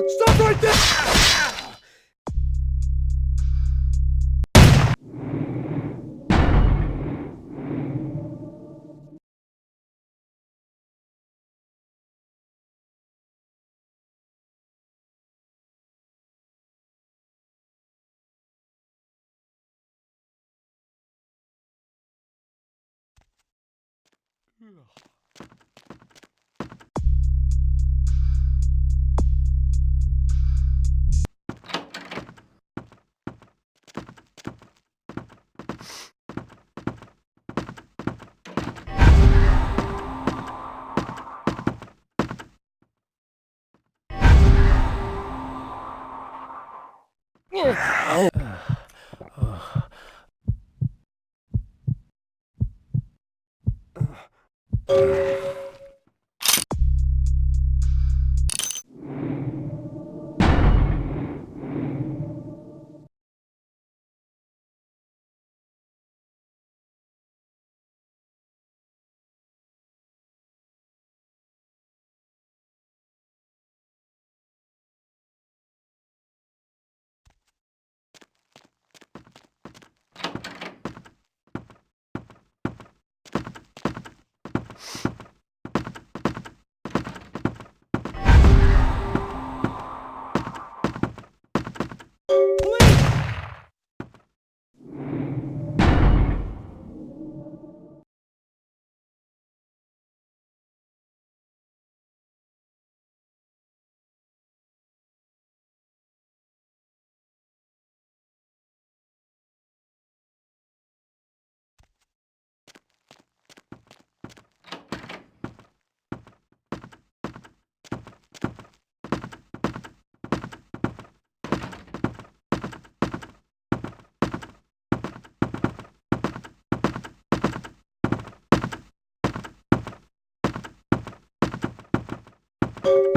Stop right there!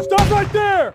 Stop right there!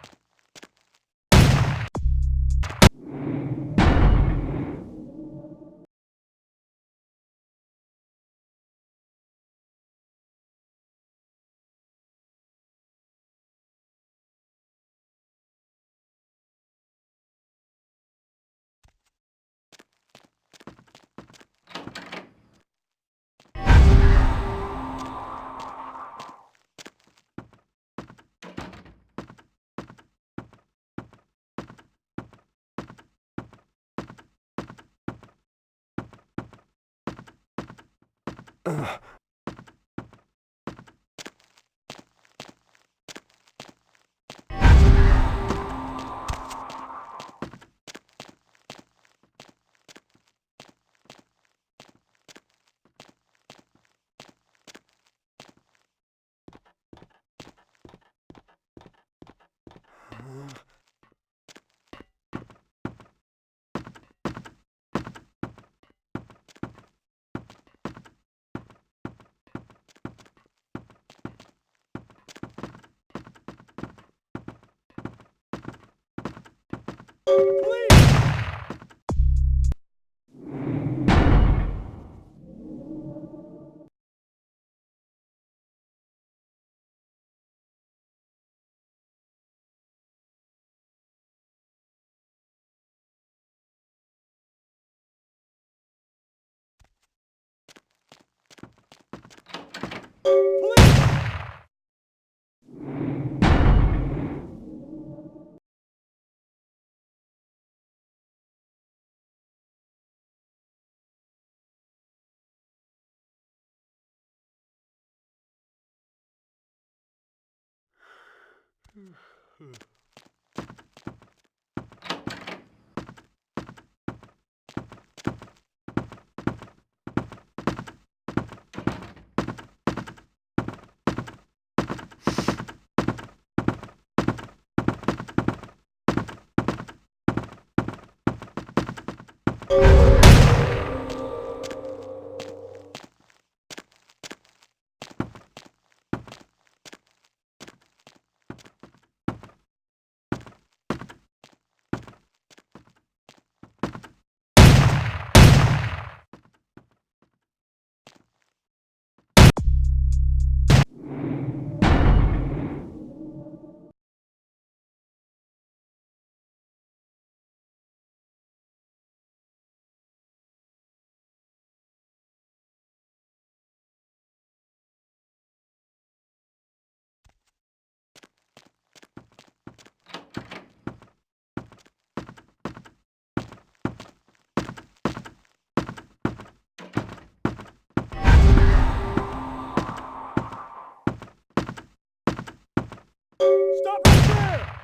Stop right there!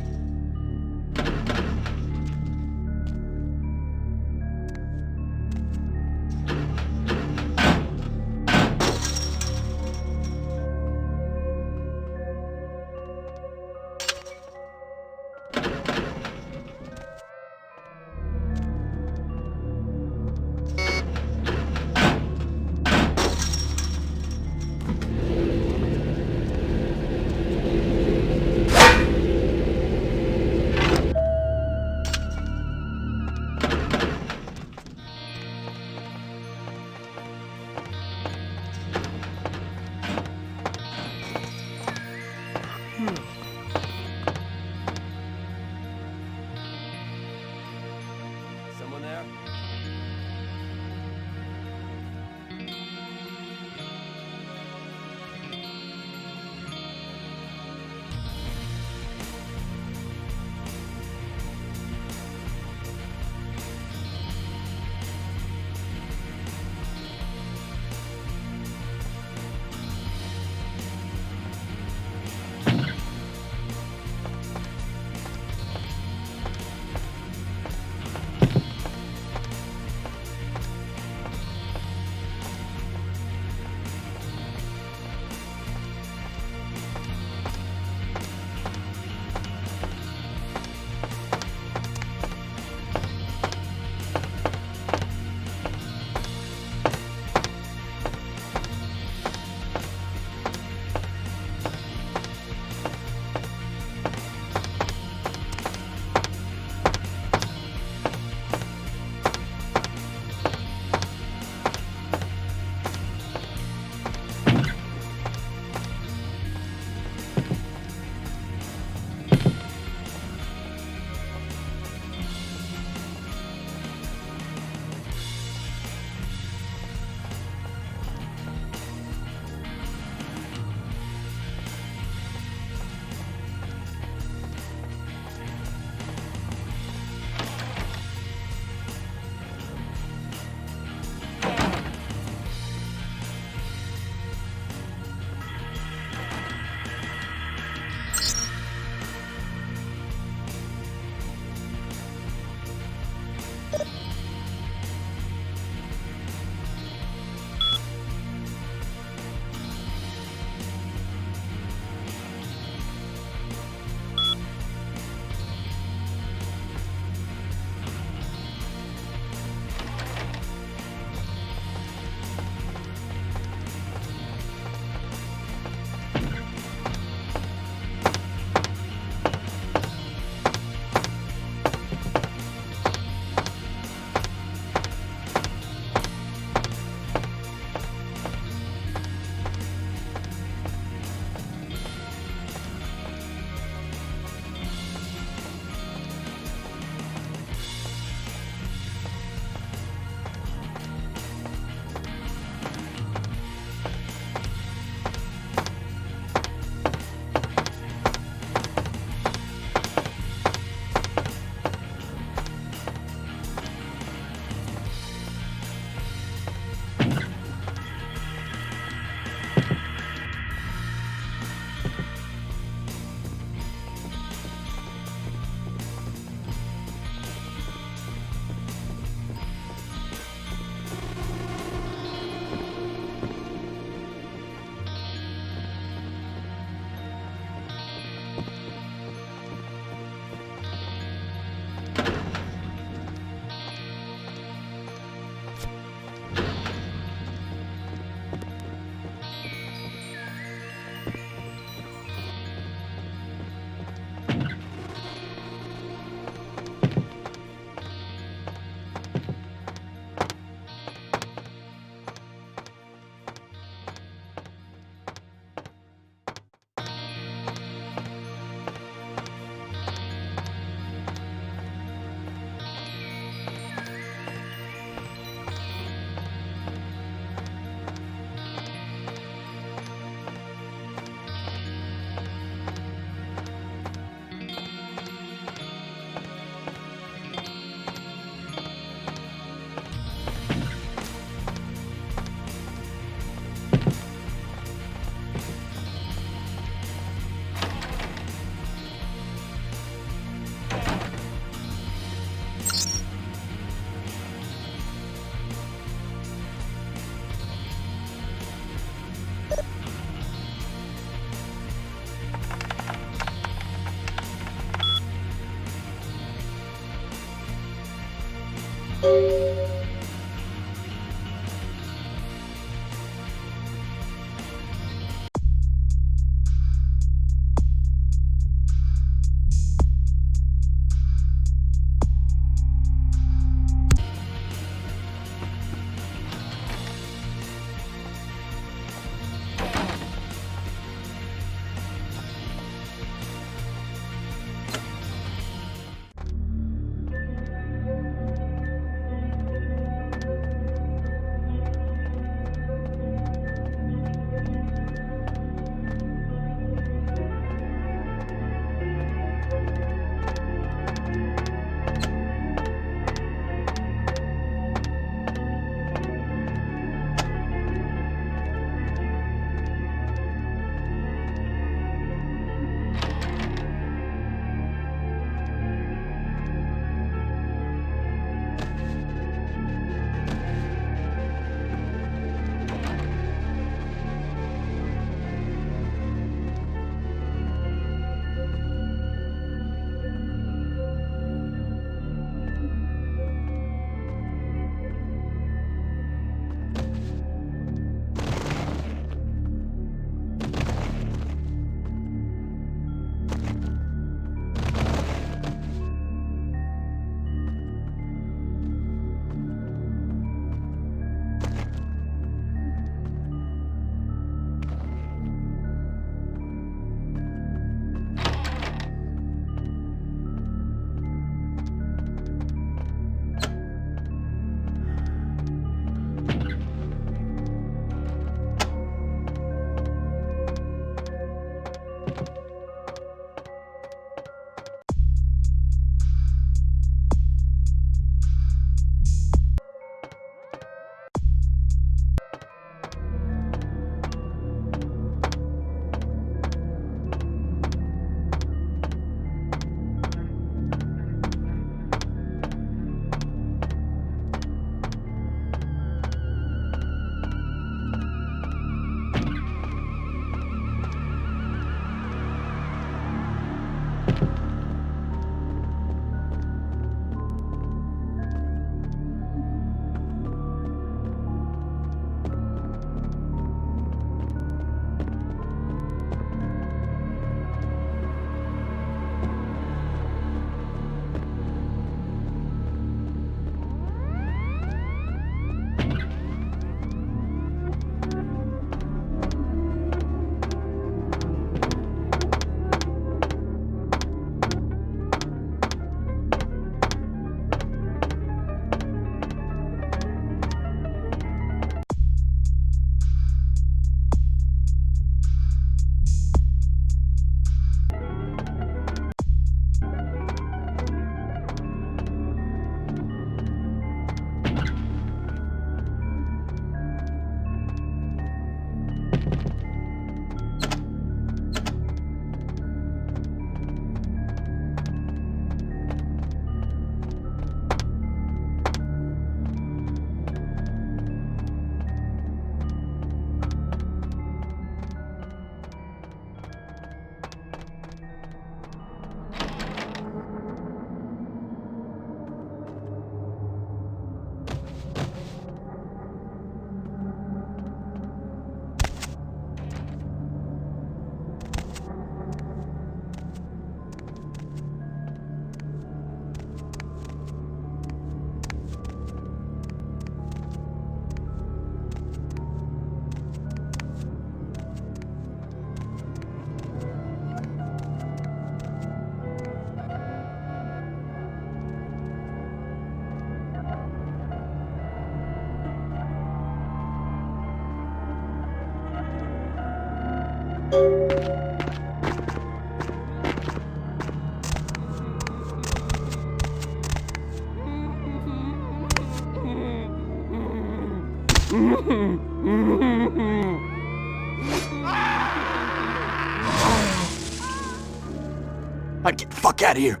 Get the fuck out of here!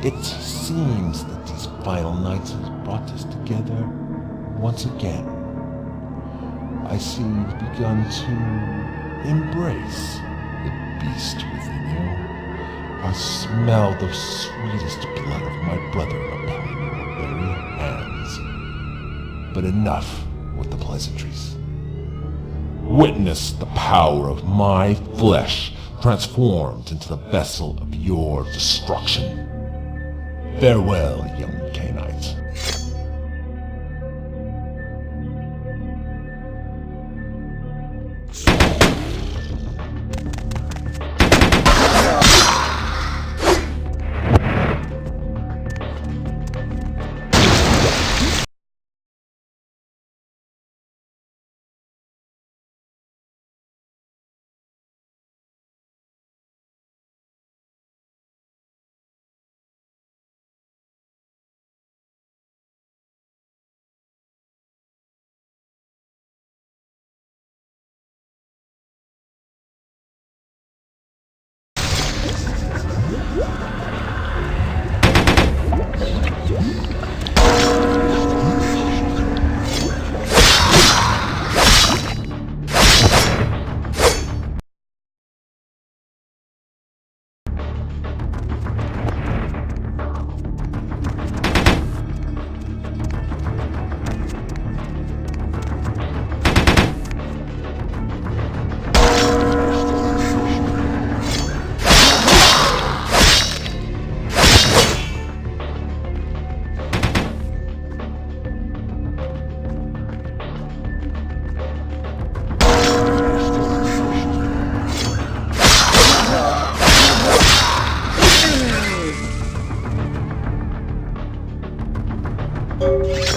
It seems that these final nights has brought us together once again. I see you've begun to embrace the beast within you. I smell the sweetest blood of my brother upon your very hands. But enough with the pleasantries. Witness the power of my flesh transformed into the vessel of your destruction. Farewell, young Canaanite. you